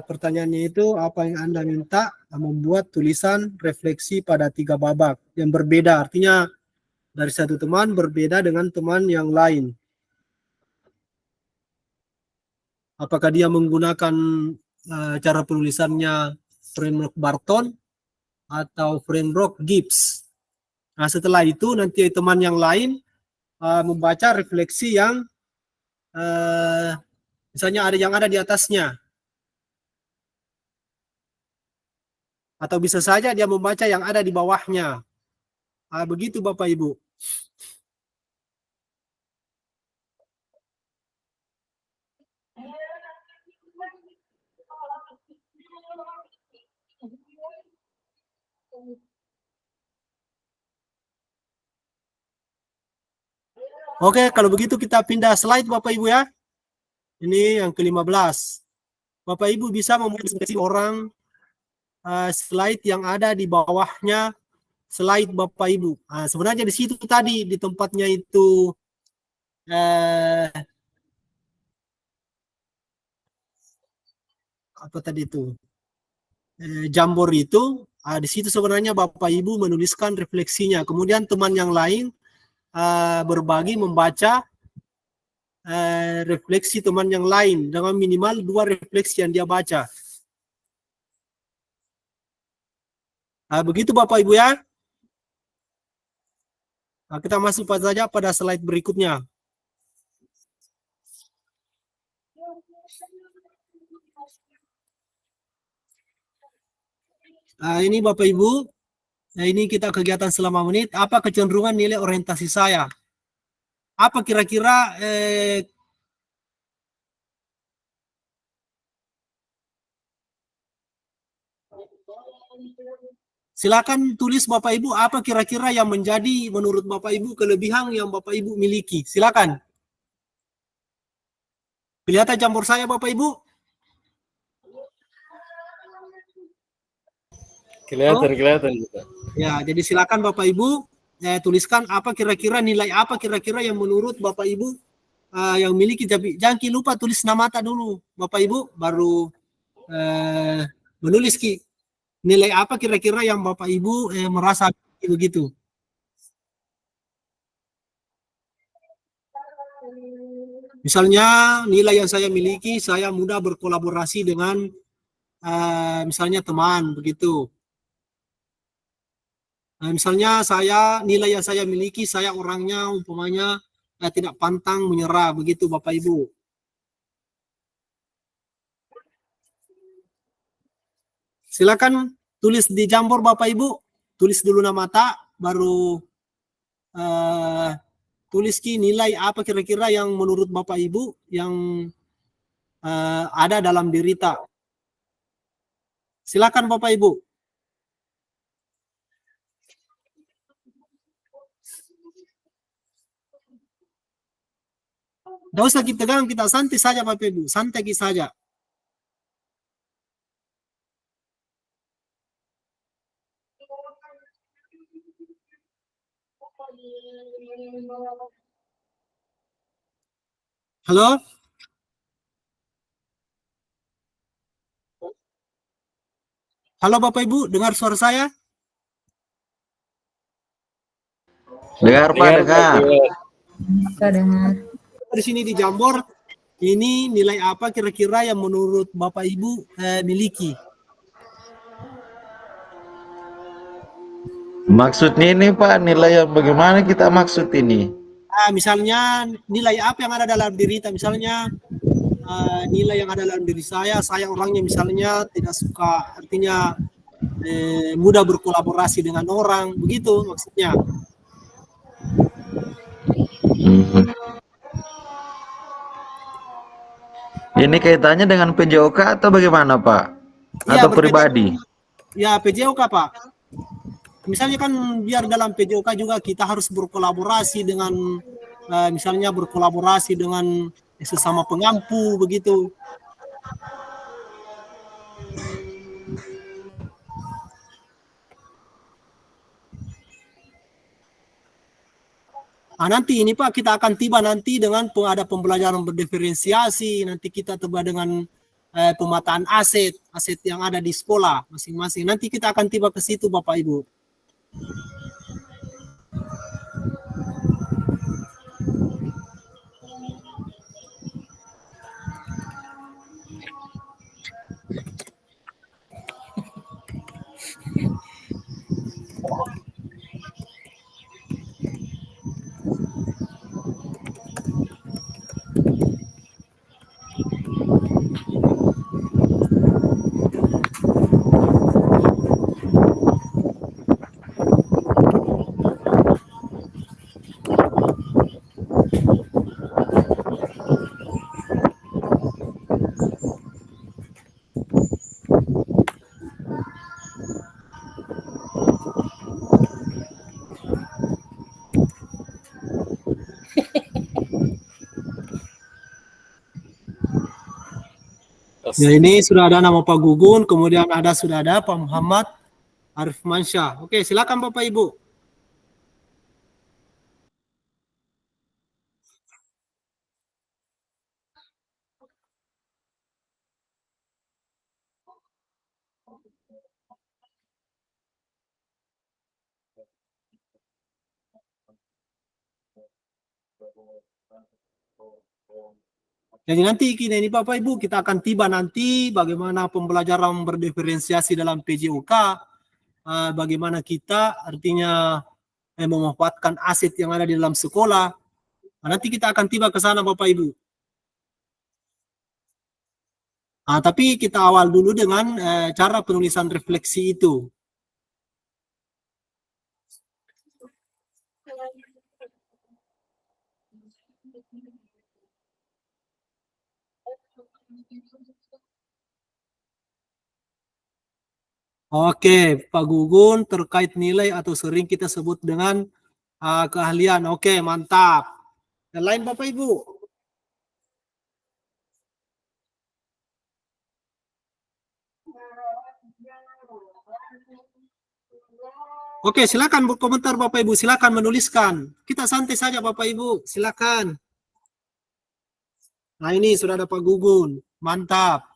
pertanyaannya itu apa yang Anda minta membuat tulisan refleksi pada 3 babak yang berbeda. Artinya dari satu teman berbeda dengan teman yang lain. Apakah dia menggunakan cara penulisannya framework Barton atau framework Gibbs. Nah, setelah itu nanti teman yang lain membaca refleksi yang misalnya ada yang ada di atasnya. Atau bisa saja dia membaca yang ada di bawahnya. Begitu Bapak Ibu. Oke, kalau begitu kita pindah slide Bapak Ibu ya. Ini yang ke-15. Bapak Ibu bisa membuat orang slide yang ada di bawahnya slide Bapak Ibu. Sebenarnya di situ tadi di tempatnya itu apa tadi itu Jamboard itu di situ sebenarnya Bapak Ibu menuliskan refleksinya. Kemudian teman yang lain berbagi membaca refleksi teman yang lain dengan minimal 2 refleksi yang dia baca. Begitu Bapak Ibu ya. Kita masuk saja pada slide berikutnya. Ini Bapak Ibu, ini kita kegiatan selama menit. Apa kecenderungan nilai orientasi saya? Apa kira-kira silakan tulis Bapak Ibu apa kira-kira yang menjadi menurut Bapak Ibu kelebihan yang Bapak Ibu miliki. Silakan. Kelihatan Jamboard saya Bapak Ibu? Kelihatan juga. Ya, jadi silakan Bapak Ibu tuliskan apa kira-kira nilai apa kira-kira yang menurut Bapak Ibu yang miliki. Jangan lupa tulis nama dulu Bapak Ibu, baru menulis nilai apa kira-kira yang Bapak Ibu merasa begitu. Misalnya nilai yang saya miliki, saya mudah berkolaborasi dengan misalnya teman begitu. Misalnya nilai yang saya miliki, saya orangnya umpamanya tidak pantang menyerah begitu Bapak Ibu. Silakan tulis di Jamboard Bapak Ibu, tulis dulu nama baru tulis nilai apa kira-kira yang menurut Bapak Ibu yang ada dalam diri Silakan Bapak Ibu. Tidak usah kita tegang, kita santai saja Bapak Ibu, santai saja. Halo? Halo Bapak Ibu, dengar suara saya? Dengar Pak, dengar. Bisa dengar. Di sini di Jamboard, ini nilai apa kira-kira yang menurut Bapak Ibu miliki? Maksudnya ini Pak, nilai yang bagaimana kita maksud ini? Misalnya nilai apa yang ada dalam diri kita, misalnya nilai yang ada dalam diri saya orangnya misalnya tidak suka, artinya mudah berkolaborasi dengan orang, begitu maksudnya. Ini kaitannya dengan PJOK atau bagaimana Pak? Atau pribadi? Ya PJOK Pak. Misalnya kan biar dalam PJOK juga kita harus berkolaborasi dengan misalnya berkolaborasi dengan sesama pengampu begitu. Nanti ini Pak kita akan tiba nanti dengan ada pembelajaran berdiferensiasi, nanti kita tiba dengan pemetaan aset yang ada di sekolah masing-masing. Nanti kita akan tiba ke situ Bapak Ibu. Ya, ini sudah ada nama Pak Gugun, kemudian sudah ada Pak Muhammad Arif Mansyah. Oke, silakan Bapak Ibu. Jadi nanti ini Bapak Ibu, kita akan tiba nanti bagaimana pembelajaran berdiferensiasi dalam PJOK, bagaimana kita artinya memanfaatkan aset yang ada di dalam sekolah. Nanti kita akan tiba ke sana Bapak Ibu. Tapi kita awal dulu dengan cara penulisan refleksi itu. Oke, Pak Gugun terkait nilai atau sering kita sebut dengan keahlian. Oke, mantap. Yang lain Bapak Ibu? Oke, silakan berkomentar Bapak Ibu, silakan menuliskan. Kita santai saja Bapak Ibu, silakan. Nah, ini sudah ada Pak Gugun. Mantap.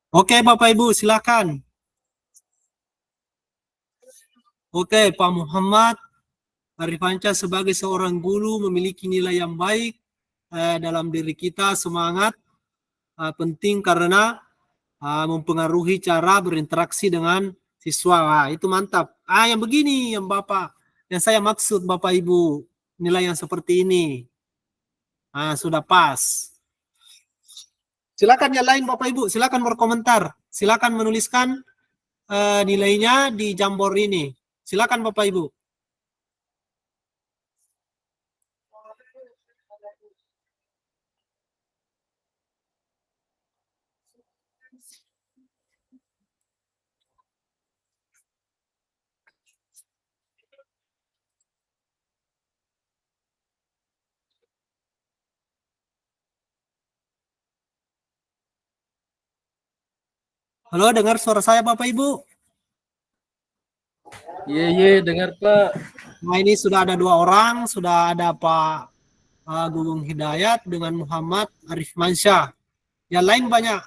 Oke, Bapak Ibu, silakan. Oke, Pak Muhammad Arif Mansyah sebagai seorang guru memiliki nilai yang baik dalam diri kita, semangat penting karena mempengaruhi cara berinteraksi dengan siswa. Itu mantap. Yang begini yang yang saya maksud Bapak Ibu, nilai yang seperti ini. Sudah pas. Silakan yang lain Bapak Ibu, silakan berkomentar. Silakan menuliskan nilainya di Jamboard ini. Silakan Bapak Ibu. Halo, dengar suara saya Bapak Ibu? Iya, dengar Pak. Nah, ini sudah ada 2 orang, sudah ada Pak Gugum Hidayat dengan Muhammad Arif Mansyah. Yang lain banyak.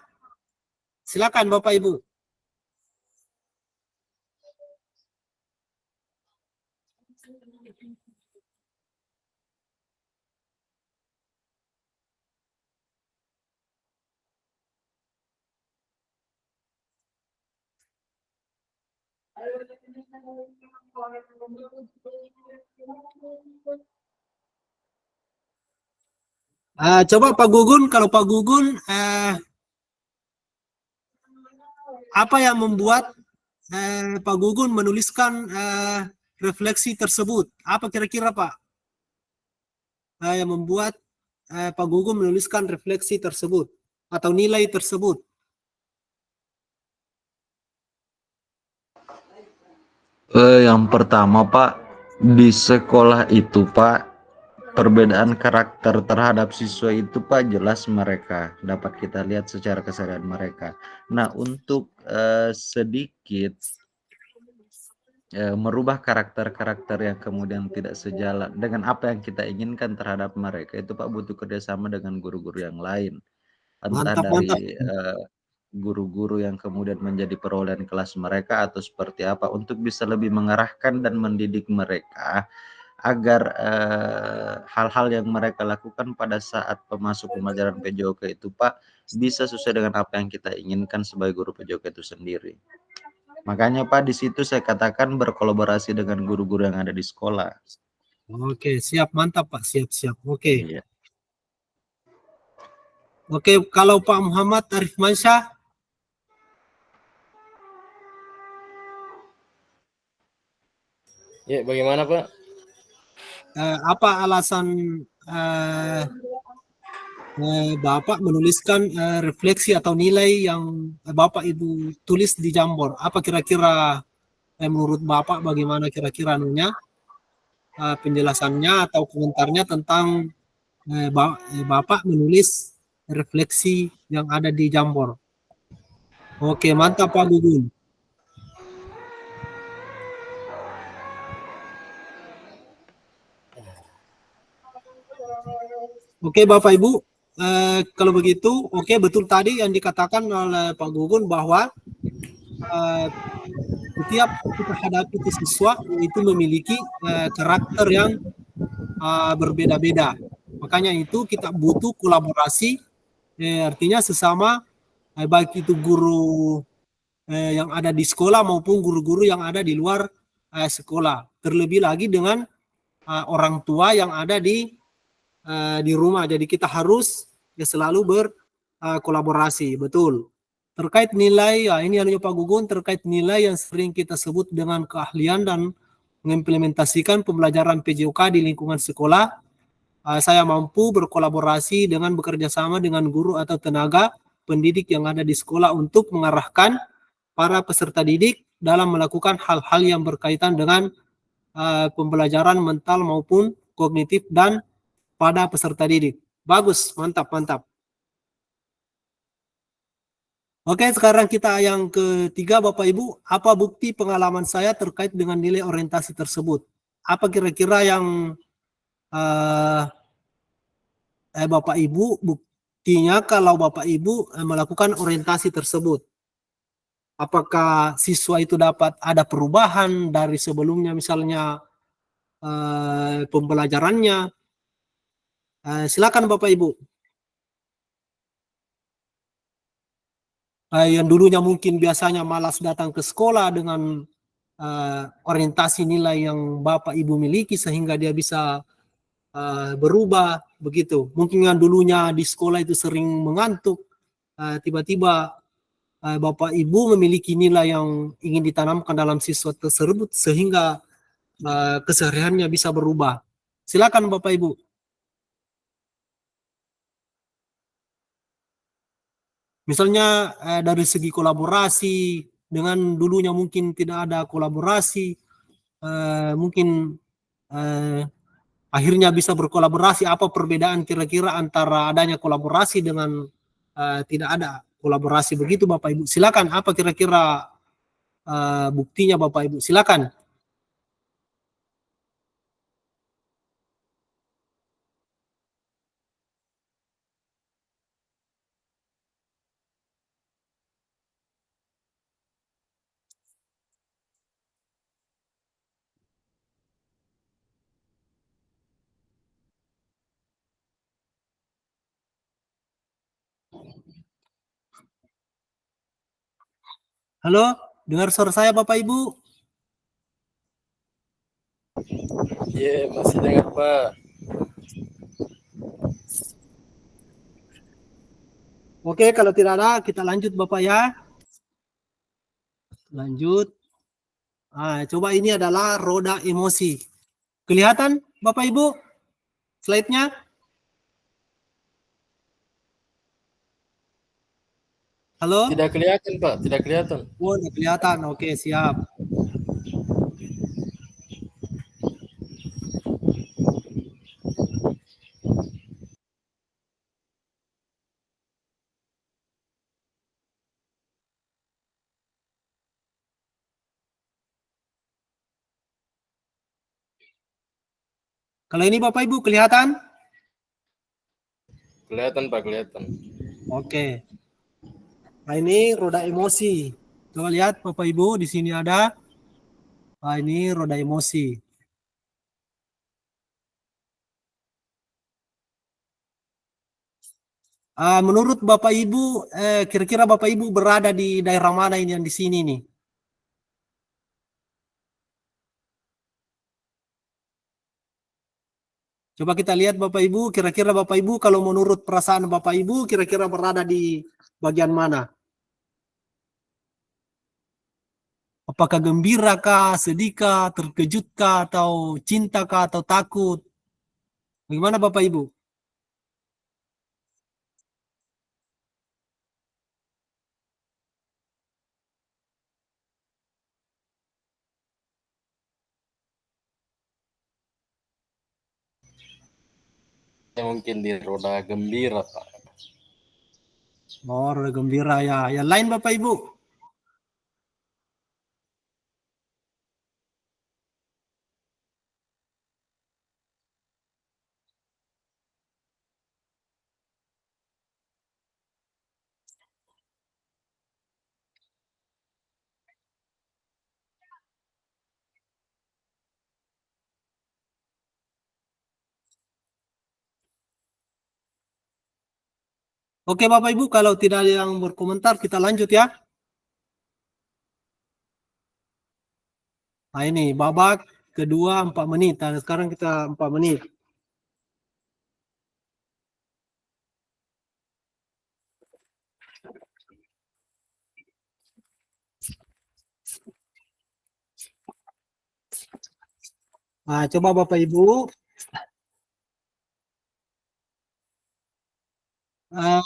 Silakan Bapak Ibu. Coba Pak Gugun, kalau Pak Gugun apa yang membuat Pak Gugun menuliskan refleksi tersebut? Apa kira-kira Pak yang membuat Pak Gugun menuliskan refleksi tersebut atau nilai tersebut? Yang pertama Pak, di sekolah itu Pak, perbedaan karakter terhadap siswa itu Pak jelas mereka dapat kita lihat secara keseharian mereka. Nah, untuk sedikit merubah karakter-karakter yang kemudian tidak sejalan dengan apa yang kita inginkan terhadap mereka, itu Pak butuh kerjasama dengan guru-guru yang lain, entah Mantap, mantap. dari guru-guru yang kemudian menjadi perolehan kelas mereka atau seperti apa, untuk bisa lebih mengarahkan dan mendidik mereka agar hal-hal yang mereka lakukan pada saat masuk pembelajaran PJOK itu Pak bisa sesuai dengan apa yang kita inginkan sebagai guru PJOK itu sendiri. Makanya Pak di situ saya katakan berkolaborasi dengan guru-guru yang ada di sekolah. Oke, siap, mantap Pak, siap. Oke. Iya. Oke, kalau Pak Muhammad Arif Mansyah, Ya, bagaimana Pak? apa alasan Bapak menuliskan refleksi atau nilai yang Bapak Ibu tulis di Jambor? Apa kira-kira menurut Bapak bagaimana kira-kira penjelasannya atau komentarnya tentang Bapak menulis refleksi yang ada di Jambor? Oke, mantap Pak Gugun. Oke Bapak Ibu, kalau begitu, oke betul tadi yang dikatakan oleh Pak Gugun bahwa setiap kita hadapi itu siswa itu memiliki karakter yang berbeda-beda. Makanya itu kita butuh kolaborasi, artinya sesama baik itu guru yang ada di sekolah maupun guru-guru yang ada di luar sekolah. Terlebih lagi dengan orang tua yang ada di rumah. Jadi kita harus ya selalu berkolaborasi, betul. Terkait nilai, ya ini yang Pak Gugun, terkait nilai yang sering kita sebut dengan keahlian dan mengimplementasikan pembelajaran PJOK di lingkungan sekolah, saya mampu berkolaborasi dengan bekerja sama dengan guru atau tenaga pendidik yang ada di sekolah untuk mengarahkan para peserta didik dalam melakukan hal-hal yang berkaitan dengan pembelajaran mental maupun kognitif dan pada peserta didik. Bagus, mantap, mantap. Oke, sekarang kita yang ketiga, Bapak Ibu. Apa bukti pengalaman saya terkait dengan nilai orientasi tersebut? Apa kira-kira yang Bapak Ibu buktinya kalau Bapak Ibu melakukan orientasi tersebut? Apakah siswa itu dapat ada perubahan dari sebelumnya, misalnya pembelajarannya? Silakan Bapak Ibu. Yang dulunya mungkin biasanya malas datang ke sekolah dengan orientasi nilai yang Bapak Ibu miliki sehingga dia bisa berubah begitu. Mungkin yang dulunya di sekolah itu sering mengantuk, tiba-tiba Bapak Ibu memiliki nilai yang ingin ditanamkan dalam siswa tersebut sehingga kesehariannya bisa berubah. Silakan Bapak Ibu. Misalnya dari segi kolaborasi, dengan dulunya mungkin tidak ada kolaborasi, mungkin akhirnya bisa berkolaborasi. Apa perbedaan kira-kira antara adanya kolaborasi dengan tidak ada kolaborasi begitu Bapak Ibu? Silakan, apa kira-kira buktinya Bapak Ibu? Silakan. Halo, dengar suara saya Bapak Ibu? Ya, masih dengar Pak. Oke, kalau tidak ada kita lanjut Bapak ya. Lanjut. Coba ini adalah roda emosi. Kelihatan Bapak Ibu slide-nya? Halo? Tidak kelihatan Pak, tidak kelihatan. Oh, udah kelihatan. Oke, siap. Kalau ini Bapak Ibu kelihatan? Kelihatan Pak, kelihatan. Oke. Nah, ini roda emosi. Coba lihat Bapak Ibu, di sini ada. Nah, ini roda emosi. Menurut Bapak Ibu, kira-kira Bapak Ibu berada di daerah mana ini yang di sini nih? Coba kita lihat Bapak Ibu, kira-kira Bapak Ibu kalau menurut perasaan Bapak Ibu, kira-kira berada di bagian mana? Apakah gembira kah, sedih kah, terkejut kah, atau cinta kah, atau takut? Bagaimana Bapak Ibu? Mungkin di roda gembira Pak. Oh, roda gembira ya. Yang lain Bapak Ibu? Oke Bapak Ibu, kalau tidak ada yang berkomentar, kita lanjut ya. Nah ini babak kedua 4 menit. Nah, sekarang kita 4 menit. Nah, coba Bapak Ibu. eh,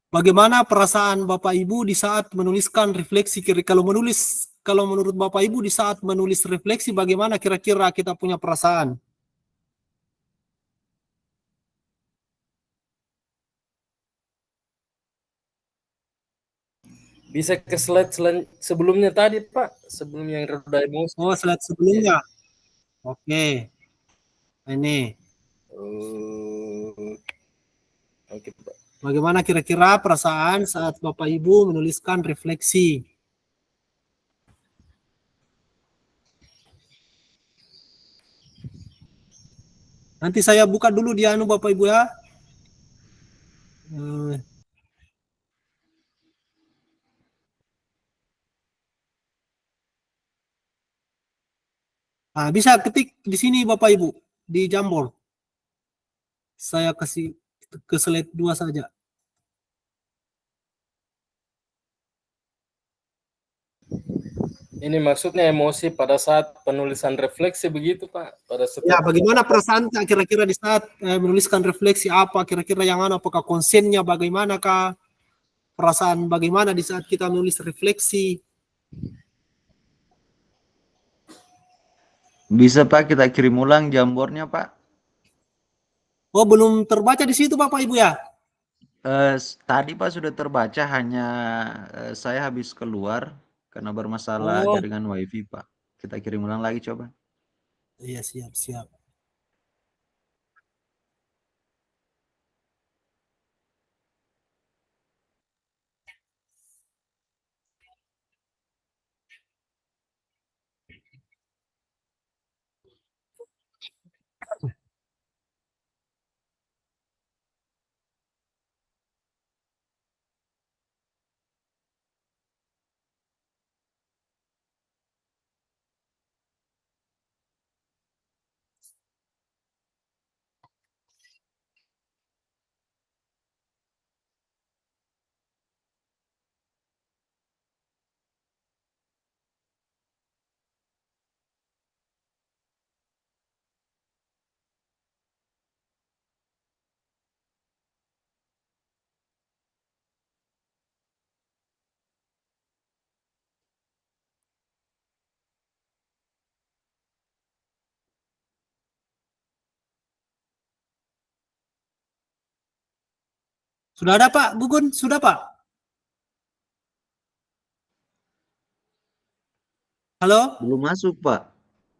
Bagaimana perasaan Bapak Ibu di saat menuliskan refleksi? Kalau menurut Bapak Ibu di saat menulis refleksi, bagaimana kira-kira kita punya perasaan? Bisa ke slide sebelumnya tadi Pak, sebelum yang roda emosi. Oh, slide sebelumnya. Oke. Ini. Oke Pak. Bagaimana kira-kira perasaan saat Bapak Ibu menuliskan refleksi? Nanti saya buka dulu di anu Bapak Ibu ya. Bisa ketik di sini Bapak Ibu di Jamboard. Saya kasih ke slide 2 saja. Ini maksudnya emosi pada saat penulisan refleksi begitu Pak? Pada Ya, setiap bagaimana perasaan kira-kira di saat menuliskan refleksi apa kira-kira yang anu, apakah konsennya bagaimanakah? Perasaan bagaimana di saat kita menulis refleksi? Bisa Pak kita kirim ulang jambornya Pak? Oh, belum terbaca di situ Bapak Ibu ya? Tadi Pak sudah terbaca, hanya saya habis keluar karena bermasalah Oh, jaringan WiFi Pak. Kita kirim ulang lagi coba. iya siap. Sudah ada Pak Gugun? Sudah Pak? Halo? Belum masuk Pak.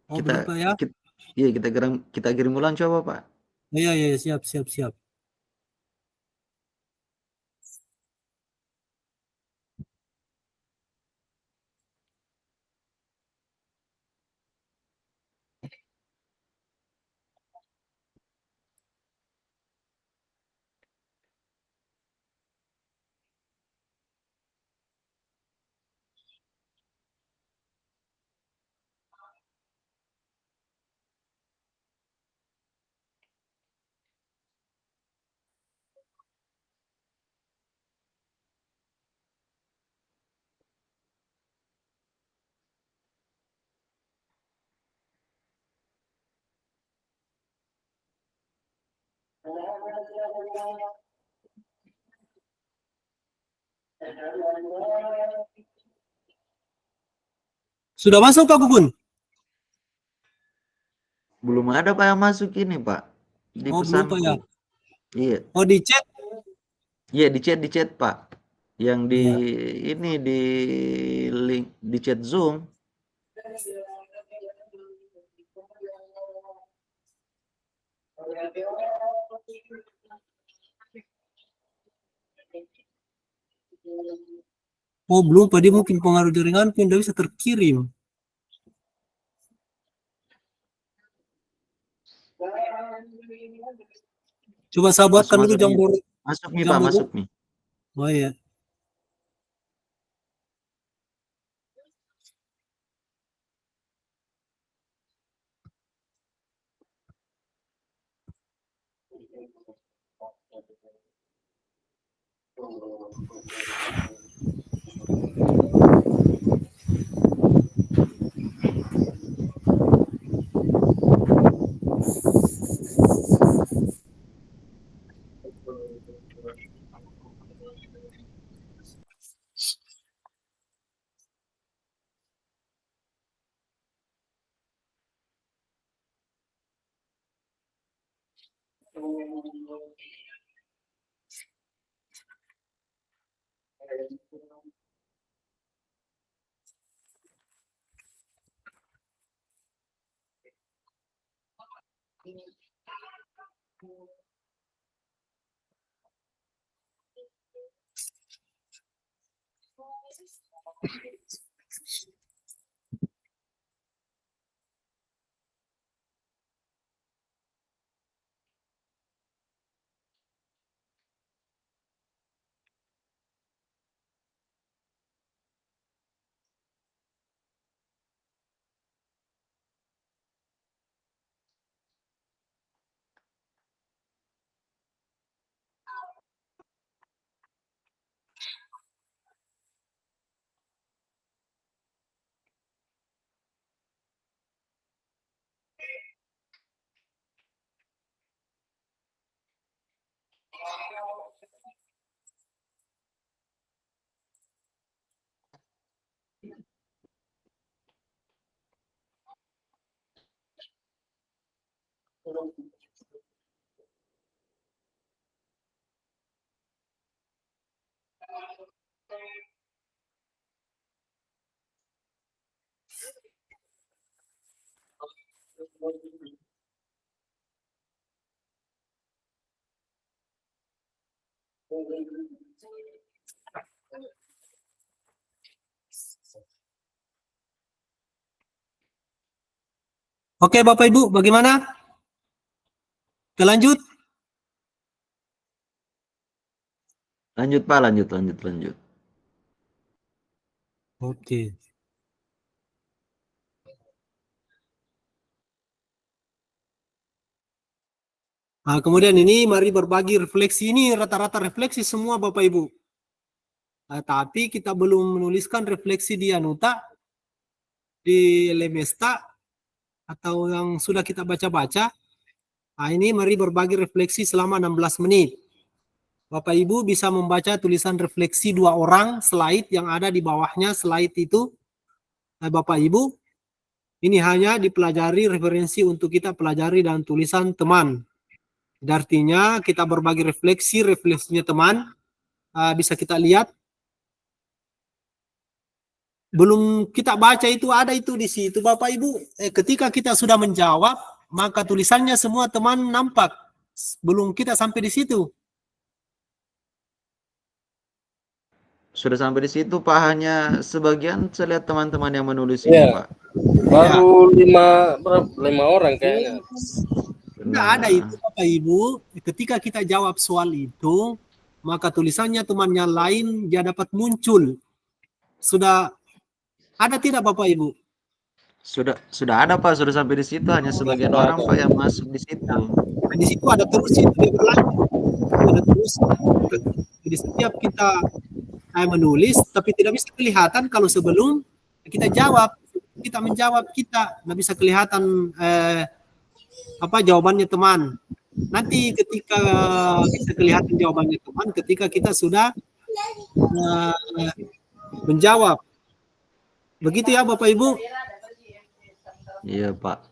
Oh, Kita, belum Pak ya? Iya, kita kirim ulang coba, Pak. Iya, iya, siap, siap, siap. Sudah masuk Kak Kukun? Belum ada Pak yang masuk ini, Pak. Di Oh, belum Pak ya. pesanku. Iya. Oh, di chat. Iya, di chat, Pak. Yang di Iya. ini di link di chat Zoom. Oh, belum Pak, dia mungkin pengaruh jaringan yang tidak bisa terkirim. Coba saya buatkan dulu jam baru. Masuk nih, jam Pak, baru. masuk nih. Oh iya. Oke Bapak Ibu, bagaimana? Kita lanjut? Lanjut, Pak, lanjut. Oke. Nah, kemudian ini mari berbagi refleksi, ini rata-rata refleksi semua Bapak Ibu. Nah, tapi kita belum menuliskan refleksi di Anuta, di Lemesta, atau yang sudah kita baca-baca. Nah, ini mari berbagi refleksi selama 16 menit. Bapak Ibu bisa membaca tulisan refleksi 2 orang, slide yang ada di bawahnya slide itu. Nah, Bapak Ibu, ini hanya dipelajari referensi untuk kita pelajari dan tulisan teman. Artinya kita berbagi refleksinya teman, bisa kita lihat. Belum kita baca itu ada itu di situ Bapak Ibu. Ketika kita sudah menjawab, maka tulisannya semua teman nampak. Belum kita sampai di situ. Sudah sampai di situ Pak, hanya sebagian saya lihat teman-teman yang menulis Iya. ini Pak. Baru lima orang kayaknya. Tidak ada itu Bapak Ibu. Ketika kita jawab soal itu, maka tulisannya temannya lain dia dapat muncul. Sudah ada tidak Bapak Ibu? Sudah ada Pak, sudah sampai di situ, hanya sebagian orang Pak yang masuk di situ. Nah, di situ ada terus itu dia berlanjut. Ada terus. Jadi setiap kita menulis, tapi tidak bisa kelihatan kalau sebelum kita jawab, kita menjawab kita nggak bisa kelihatan apa jawabannya teman. Nanti ketika bisa kelihatan jawabannya teman, ketika kita sudah menjawab. Begitu ya Bapak Ibu? Iya Pak.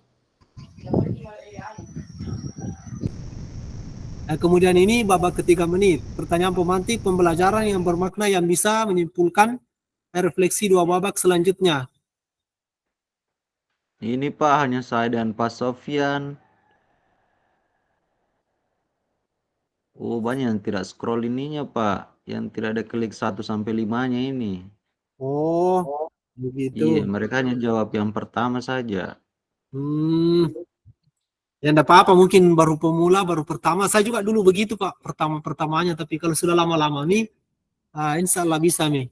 Kemudian ini babak ketiga menit. Pertanyaan pemantik pembelajaran yang bermakna yang bisa menyimpulkan refleksi dua babak selanjutnya. Ini Pak, hanya saya dan Pak Sofyan. Oh, banyak yang tidak scroll ininya Pak, yang tidak ada klik 1 sampai 5-nya ini. Oh, begitu. Iya, mereka hanya jawab yang pertama saja. Ya enggak apa-apa, mungkin baru pemula, baru pertama. Saya juga dulu begitu Pak, pertama-pertamanya. Tapi kalau sudah lama-lama nih, insya Allah bisa nih.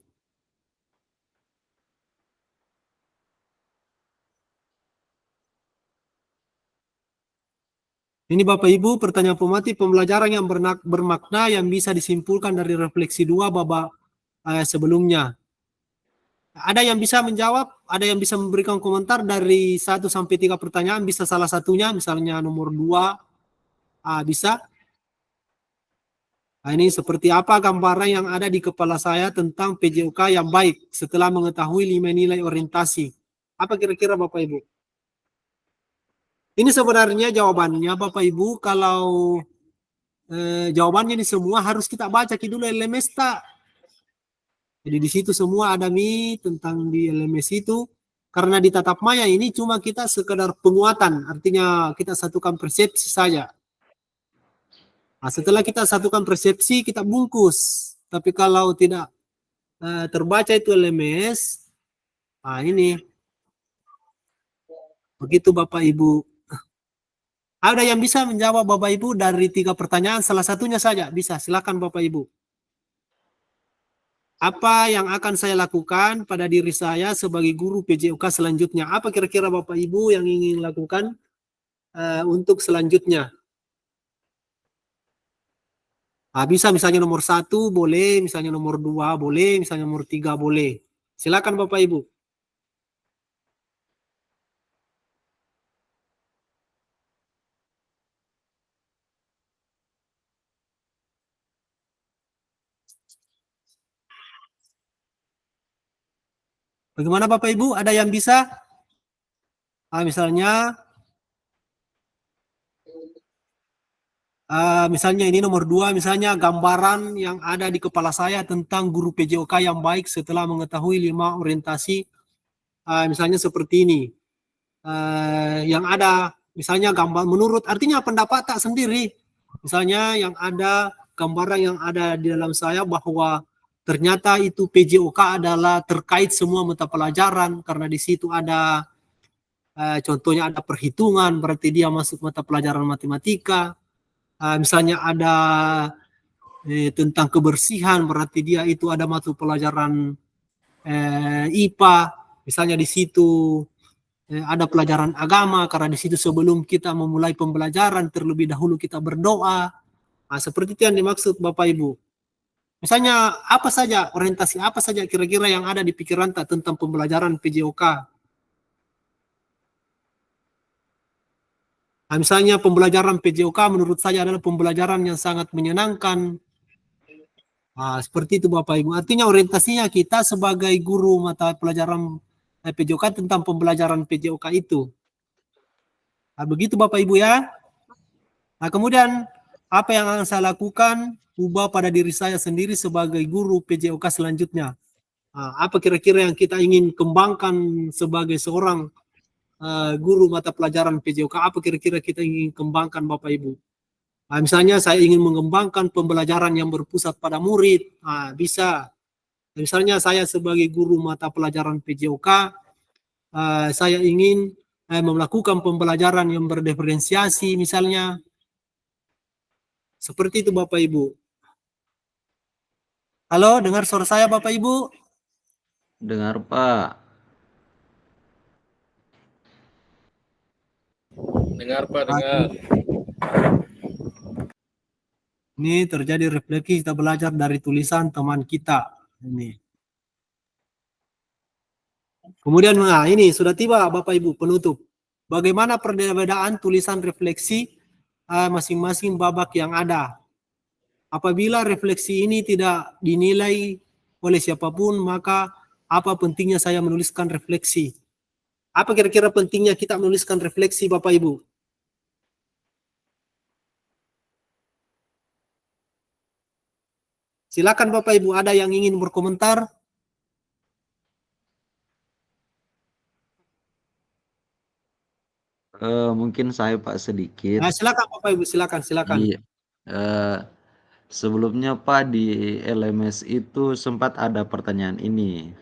Ini Bapak Ibu, pertanyaan pemantik pembelajaran yang bermakna yang bisa disimpulkan dari refleksi dua babak sebelumnya. Ada yang bisa menjawab, ada yang bisa memberikan komentar dari 1 sampai 3 pertanyaan, bisa salah satunya, misalnya nomor 2, bisa. Nah, ini seperti apa gambaran yang ada di kepala saya tentang PJOK yang baik setelah mengetahui 5 nilai orientasi. Apa kira-kira Bapak Ibu? Ini sebenarnya jawabannya Bapak Ibu, kalau jawabannya ini semua harus kita baca dulu LMS tak. Jadi di situ semua ada tentang di LMS itu. Karena di tatap maya ini cuma kita sekedar penguatan, artinya kita satukan persepsi saja. Nah, setelah kita satukan persepsi, kita bungkus. Tapi kalau tidak terbaca itu LMS, ini. Begitu Bapak Ibu. Ada yang bisa menjawab Bapak Ibu dari 3 pertanyaan, salah satunya saja bisa. Silakan Bapak Ibu. Apa yang akan saya lakukan pada diri saya sebagai guru PJOK selanjutnya? Apa kira-kira Bapak Ibu yang ingin lakukan untuk selanjutnya? Bisa misalnya nomor 1 boleh, misalnya nomor 2 boleh, misalnya nomor 3 boleh. Silakan Bapak Ibu. Bagaimana Bapak Ibu? Ada yang bisa? Misalnya ini nomor 2, misalnya gambaran yang ada di kepala saya tentang guru PJOK yang baik setelah mengetahui 5 orientasi. Misalnya seperti ini. Yang ada misalnya gambar menurut, artinya pendapat tak sendiri. Misalnya yang ada gambaran yang ada di dalam saya bahwa ternyata itu PJOK adalah terkait semua mata pelajaran, karena di situ ada contohnya ada perhitungan, berarti dia masuk mata pelajaran matematika. Misalnya ada tentang kebersihan, berarti dia itu ada mata pelajaran IPA. Misalnya di situ ada pelajaran agama, karena di situ sebelum kita memulai pembelajaran terlebih dahulu kita berdoa. Seperti itu yang dimaksud Bapak Ibu. Misalnya apa saja, orientasi apa saja kira-kira yang ada di pikiran tak tentang pembelajaran PJOK. Misalnya pembelajaran PJOK menurut saya adalah pembelajaran yang sangat menyenangkan. Seperti itu Bapak Ibu. Artinya orientasinya kita sebagai guru mata pelajaran PJOK tentang pembelajaran PJOK itu. Begitu Bapak Ibu ya. Kemudian apa yang akan saya lakukan, ubah pada diri saya sendiri sebagai guru PJOK selanjutnya. Apa kira-kira yang kita ingin kembangkan sebagai seorang guru mata pelajaran PJOK, apa kira-kira kita ingin kembangkan Bapak Ibu? Misalnya saya ingin mengembangkan pembelajaran yang berpusat pada murid, bisa. Misalnya saya sebagai guru mata pelajaran PJOK, saya ingin melakukan pembelajaran yang berdiferensiasi misalnya. Seperti itu Bapak Ibu. Halo, dengar suara saya Bapak Ibu? Dengar Pak. Dengar Pak, dengar. Ini terjadi refleksi kita belajar dari tulisan teman kita. Ini. Kemudian, ini sudah tiba Bapak Ibu penutup. Bagaimana perbedaan tulisan refleksi masing-masing babak yang ada? Apabila refleksi ini tidak dinilai oleh siapapun, maka apa pentingnya saya menuliskan refleksi? Apa kira-kira pentingnya kita menuliskan refleksi Bapak Ibu? Silakan Bapak Ibu, ada yang ingin berkomentar? Mungkin saya Pak sedikit. Silakan Bapak Ibu, silakan. Iya. Sebelumnya Pak di LMS itu sempat ada pertanyaan ini.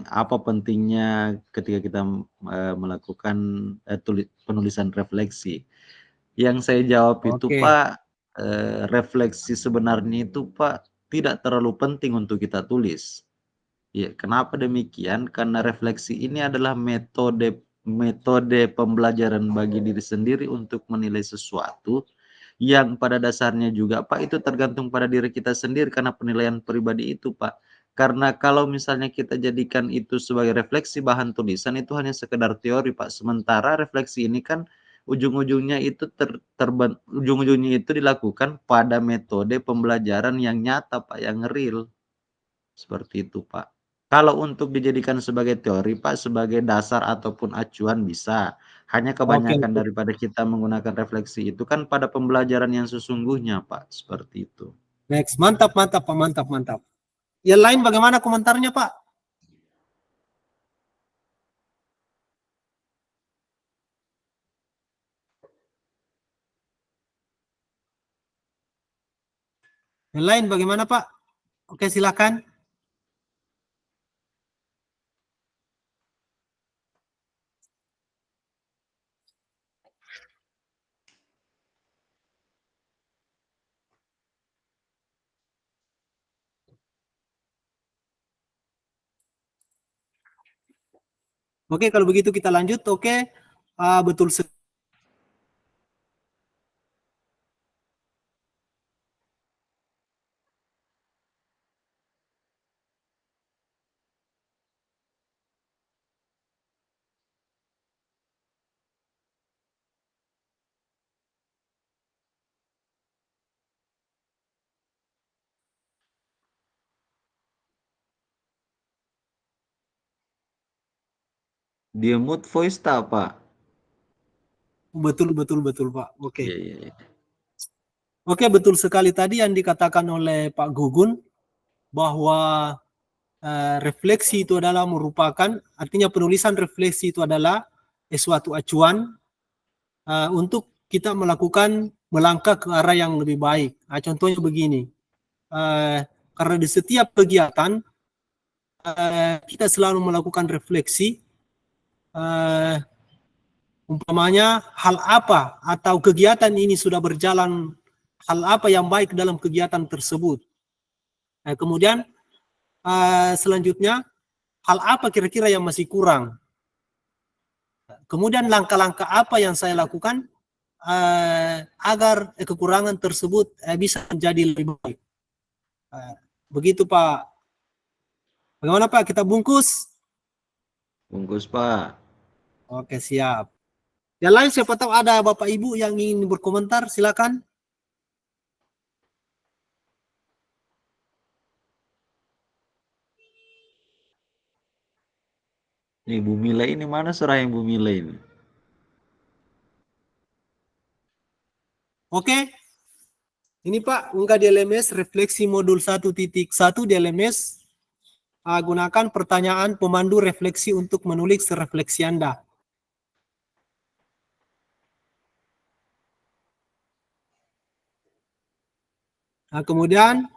Apa pentingnya ketika kita melakukan penulisan refleksi? Yang saya jawab itu Pak, refleksi sebenarnya itu Pak tidak terlalu penting untuk kita tulis. Ya, kenapa demikian? Karena refleksi ini adalah metode pembelajaran bagi diri sendiri untuk menilai sesuatu yang pada dasarnya juga Pak itu tergantung pada diri kita sendiri karena penilaian pribadi itu Pak. Karena kalau misalnya kita jadikan itu sebagai refleksi bahan tulisan itu hanya sekedar teori Pak. Sementara refleksi ini kan ujung-ujungnya itu ujung-ujungnya itu dilakukan pada metode pembelajaran yang nyata Pak, yang real. Seperti itu Pak. Kalau untuk dijadikan sebagai teori Pak, sebagai dasar ataupun acuan bisa. Hanya kebanyakan daripada kita menggunakan refleksi itu kan pada pembelajaran yang sesungguhnya Pak, seperti itu. Next, mantap Pak, mantap. Yang lain bagaimana komentarnya Pak? Yang lain bagaimana Pak? Oke, silakan. Oke, kalau begitu kita lanjut. Oke, betul sekali. Dia mute voice tak Pak? Betul Pak. Oke. Iya. Oke, betul sekali tadi yang dikatakan oleh Pak Gugun bahwa refleksi itu adalah merupakan, artinya penulisan refleksi itu adalah suatu acuan untuk kita melangkah ke arah yang lebih baik. Contohnya begini, karena di setiap kegiatan kita selalu melakukan refleksi, umpamanya hal apa atau kegiatan ini sudah berjalan, hal apa yang baik dalam kegiatan tersebut. Kemudian selanjutnya, hal apa kira-kira yang masih kurang. Kemudian langkah-langkah apa yang saya lakukan agar kekurangan tersebut bisa menjadi lebih baik. Begitu Pak. Bagaimana Pak, kita bungkus? Bungkus Pak. Oke, siap. Yang lain siapa tahu ada Bapak Ibu yang ingin berkomentar, silakan. Nih Bu Mila ini mana surah yang Bu Mila ini? Oke. Ini Pak, unggah di LMS refleksi modul 1.1 di LMS. Gunakan pertanyaan pemandu refleksi untuk menulis refleksi Anda. Nah, kemudian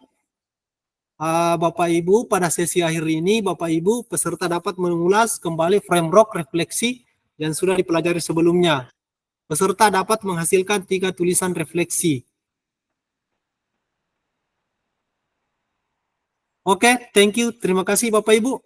Bapak Ibu pada sesi akhir ini Bapak Ibu peserta dapat mengulas kembali framework refleksi yang sudah dipelajari sebelumnya. Peserta dapat menghasilkan 3 tulisan refleksi. Oke, thank you. Terima kasih Bapak Ibu.